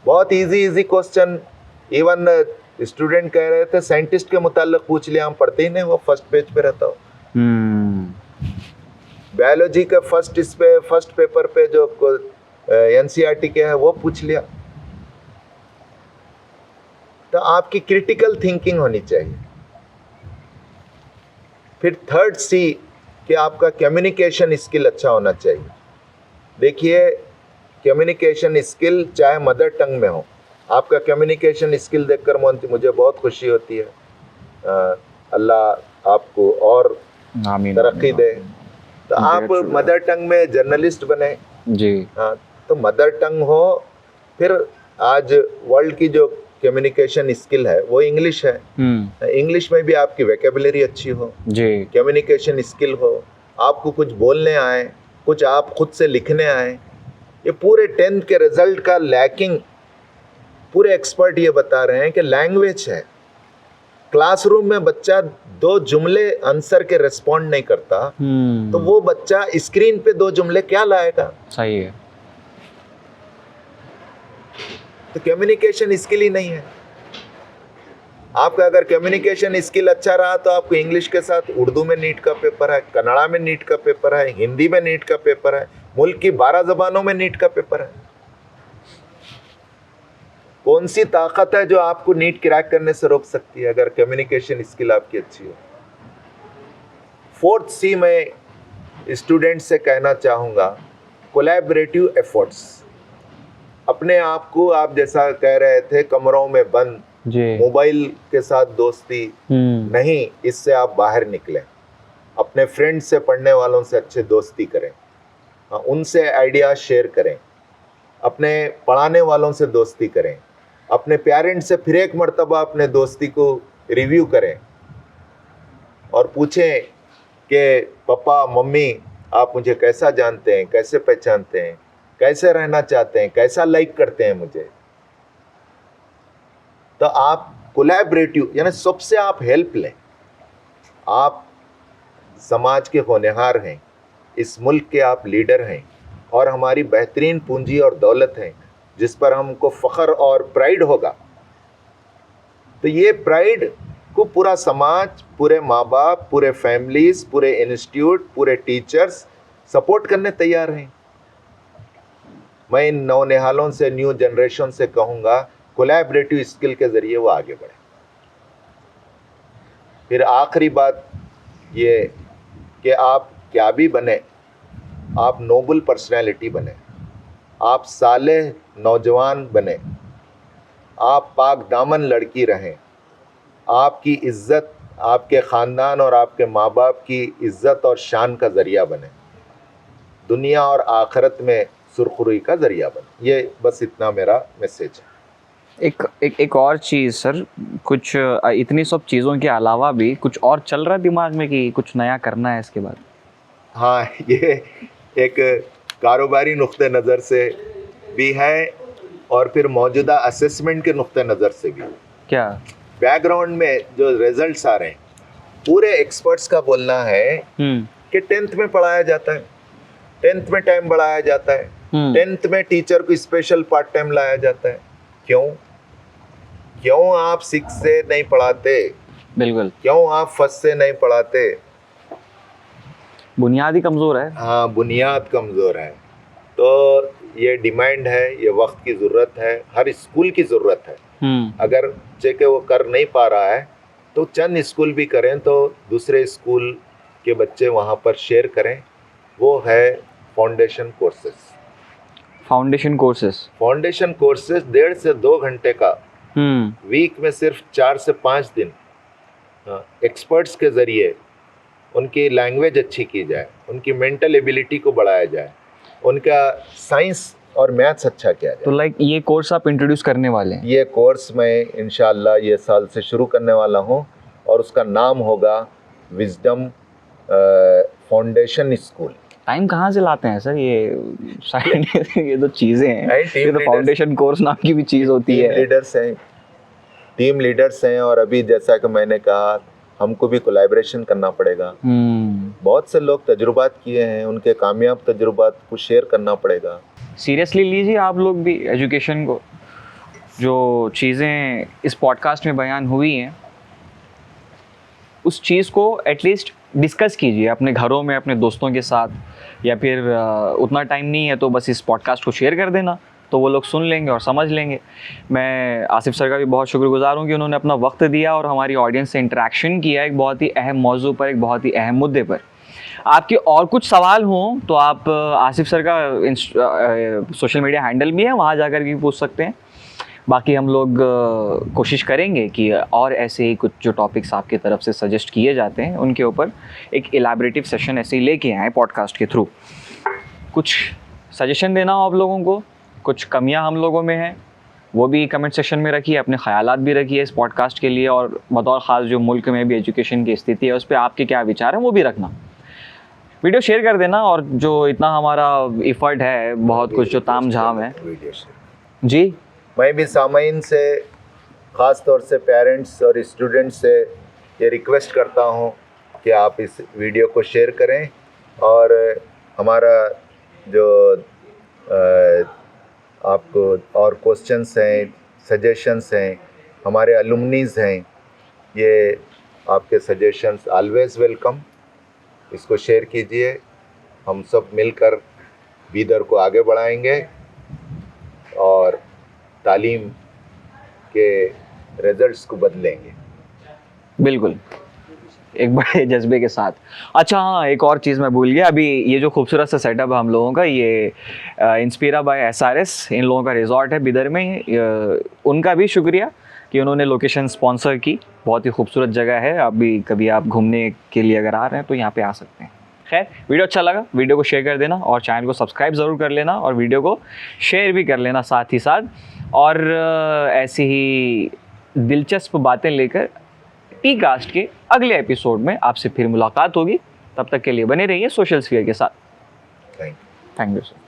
बहुत इजी क्वेश्चन, इवन स्टूडेंट कह रहे थे साइंटिस्ट के मुताल्लिक पूछ लिया, हम पढ़ते ही नहीं, वो फर्स्ट पेज पे रहता हो। बायोलॉजी के फर्स्ट पेपर पे जो NCERT के है वो पूछ लिया। तो आपकी क्रिटिकल थिंकिंग होनी चाहिए। फिर थर्ड सी कि आपका कम्युनिकेशन स्किल अच्छा होना चाहिए। देखिए, कम्युनिकेशन स्किल चाहे मदर टंग में हो, आपका कम्युनिकेशन स्किल देखकर मुझे बहुत खुशी होती है। अल्लाह आपको और तरक्की दे। तो आप मदर टंग में जर्नलिस्ट बने जी। हाँ, तो मदर टंग हो। फिर आज वर्ल्ड की जो कम्युनिकेशन स्किल है वो इंग्लिश है। इंग्लिश में भी आपकी वोकैबुलरी अच्छी हो जी, कम्युनिकेशन स्किल हो, आपको कुछ बोलने आए, कुछ आप खुद से लिखने आए। ये पूरे 10th के रिजल्ट का लैकिंग पूरे एक्सपर्ट ये बता रहे हैं कि लैंग्वेज है। क्लासरूम में बच्चा 2 जुमले आंसर के रिस्पॉन्ड नहीं करता तो वो बच्चा स्क्रीन पे 2 जुमले क्या लाएगा? सही है। तो कम्युनिकेशन स्किल ही नहीं है। आपका अगर कम्युनिकेशन स्किल अच्छा रहा तो आपको इंग्लिश के साथ उर्दू में नीट का पेपर है, कन्नड़ा में नीट का पेपर है, हिंदी में नीट का पेपर है, मुल्क की 12 ज़बानों में नीट का पेपर है। कौन सी ताकत है जो आपको नीट क्रैक करने से रोक सकती है अगर कम्युनिकेशन स्किल आपकी अच्छी हो? 4th सी में स्टूडेंट से कहना चाहूँगा, कोलैबोरेटिव एफर्ट्स। अपने आप को, आप जैसा कह रहे थे, कमरों में बंद, मोबाइल के साथ दोस्ती नहीं, इससे आप बाहर निकलें। अपने फ्रेंड से, पढ़ने वालों से अच्छे दोस्ती करें, उनसे आइडिया शेयर करें, अपने पढ़ाने वालों से दोस्ती करें, अपने पेरेंट्स से फिर एक मर्तबा अपने दोस्ती को रिव्यू करें और पूछें कि पापा मम्मी आप मुझे कैसा जानते हैं, कैसे पहचानते हैं, कैसे रहना चाहते हैं, कैसा लाइक करते हैं मुझे। तो आप कोलैबोरेटिव, यानी सबसे आप हेल्प लें। आप समाज के होनहार हैं, इस मुल्क के आप लीडर हैं और हमारी बेहतरीन पूंजी और दौलत है जिस पर हमको फ़ख्र और प्राइड होगा। तो ये प्राइड को पूरा समाज, पूरे माँ बाप, पूरे फैमिलीज़, पूरे इंस्टीट्यूट, पूरे टीचर्स सपोर्ट करने तैयार हैं। मैं इन नौनिहालों से, न्यू जनरेशन से कहूँगा, कोलैबोरेटिव स्किल के ज़रिए वो आगे बढ़े। फिर आखिरी बात ये कि आप क्या भी बने, आप नोबल पर्सनैलिटी बने, आप सालेह नौजवान बने, आप पाक दामन लड़की रहें, आपकी इज़्ज़त आपके ख़ानदान और आपके माँ बाप की इज़्ज़त और शान का ज़रिया बने, दुनिया और आखिरत में सुरखरुई का जरिया बने। ये बस इतना मेरा मैसेज है। एक और चीज़ सर, कुछ इतनी सब चीज़ों के अलावा भी कुछ और चल रहा है दिमाग में कि कुछ नया करना है इसके बाद? हाँ, ये एक कारोबारी नुक्ते नज़र से भी है और फिर मौजूदा असेसमेंट के नुक्ते नज़र से भी। क्या? बैकग्राउंड में जो रिजल्ट्स आ रहे हैं, पूरे एक्सपर्ट्स का बोलना है कि 10th में पढ़ाया जाता है, 10th में टाइम बढ़ाया जाता है, 10th में टीचर को स्पेशल पार्ट टाइम लाया जाता है। क्यों आप 6 से नहीं पढ़ाते? बिल्कुल। क्यों आप 1st से नहीं पढ़ाते? बुनियाद ही कमज़ोर है। हाँ, बुनियाद कमज़ोर है। तो ये डिमांड है, ये वक्त की ज़रूरत है, हर स्कूल की ज़रूरत है। अगर बच्चे के वो कर नहीं पा रहा है तो चंद स्कूल भी करें तो दूसरे स्कूल के बच्चे वहाँ पर शेयर करें। वो है फाउंडेशन कोर्सेस। फाउंडेशन कोर्सेस 1.5 से 2 घंटे का, वीक में सिर्फ 4 से 5 दिन एक्सपर्ट्स के ज़रिए उनकी लैंग्वेज अच्छी की जाए, उनकी मेंटल एबिलिटी को बढ़ाया जाए, उनका साइंस और मैथ्स अच्छा किया जाए। तो लाइक ये कोर्स आप इंट्रोड्यूस करने वाले हैं? ये कोर्स मैं इंशाल्लाह ये साल से शुरू करने वाला हूँ और उसका नाम होगा विजडम फाउंडेशन स्कूल। टाइम कहाँ से लाते हैं सर ये ये तो चीज़ें हैं, ये तो फाउंडेशन कोर्स नाम की भी चीज़ होती है। टीम लीडर्स हैं और अभी जैसा कि मैंने कहा हमको भी कोलैबोरेशन करना पड़ेगा। बहुत से लोग तजुर्बात किए हैं, उनके कामयाब तजुर्बात को शेयर करना पड़ेगा। सीरियसली लीजिए आप लोग भी एजुकेशन को, जो चीज़ें इस पॉडकास्ट में बयान हुई हैं उस चीज़ को एटलीस्ट डिस्कस कीजिए अपने घरों में, अपने दोस्तों के साथ, या फिर उतना टाइम नहीं है तो बस इस पॉडकास्ट को शेयर कर देना तो वो लोग सुन लेंगे और समझ लेंगे। मैं आसिफ सर का भी बहुत शुक्रगुजार हूँ कि उन्होंने अपना वक्त दिया और हमारी ऑडियंस से इंटरेक्शन किया एक बहुत ही अहम मौजू पर, एक बहुत ही अहम मुद्दे पर। आपके और कुछ सवाल हों तो आप आसिफ सर का सोशल मीडिया हैंडल भी है, वहाँ जाकर भी पूछ सकते हैं। बाकी हम लोग कोशिश करेंगे कि और ऐसे ही कुछ जो टॉपिक्स आपकी तरफ से सजेस्ट किए जाते हैं उनके ऊपर एक इलैबोरेटिव सेशन ऐसे ही लेके आए पॉडकास्ट के थ्रू। कुछ सजेशन देना हो आप लोगों को, कुछ कमियां हम लोगों में हैं, वो भी कमेंट सेक्शन में रखिए, अपने ख्यालात भी रखिए इस पॉडकास्ट के लिए, और बतौर ख़ास जो मुल्क में भी एजुकेशन की स्थिति है उस पर आपके क्या विचार हैं वो भी रखना। वीडियो शेयर कर देना, और जो इतना हमारा एफर्ट है, बहुत कुछ जो ताम झाम है जी, मैं भी सामाइन से, ख़ास तौर से पेरेंट्स और स्टूडेंट्स से ये रिक्वेस्ट करता हूँ कि आप इस वीडियो को शेयर करें और हमारा जो आपको और क्वेश्चंस हैं, सजेशंस हैं, हमारे अलुमनीज़ हैं, ये आपके सजेशंस ऑलवेज़ वेलकम। इसको शेयर कीजिए, हम सब मिलकर बीदर को आगे बढ़ाएंगे और तालीम के रिजल्ट्स को बदलेंगे। बिल्कुल, एक बड़े जज्बे के साथ। अच्छा हाँ, एक और चीज़ मैं भूल गया, अभी ये जो खूबसूरत सा सेटअप है हम लोगों का, ये इंस्पिरा बाय SRS, इन लोगों का रिजॉर्ट है बिदर में। उनका भी शुक्रिया कि उन्होंने लोकेशन स्पॉन्सर की। बहुत ही खूबसूरत जगह है, आप भी कभी आप घूमने के लिए अगर आ रहे हैं तो यहाँ पे आ सकते हैं। खैर, वीडियो अच्छा लगा, वीडियो को शेयर कर देना और चैनल को सब्सक्राइब ज़रूर कर लेना और वीडियो को शेयर भी कर लेना साथ ही साथ। और ऐसी ही दिलचस्प बातें लेकर टी कास्ट के अगले एपिसोड में आपसे फिर मुलाकात होगी। तब तक के लिए बने रहिए सोशल स्फीयर के साथ। Thank you sir.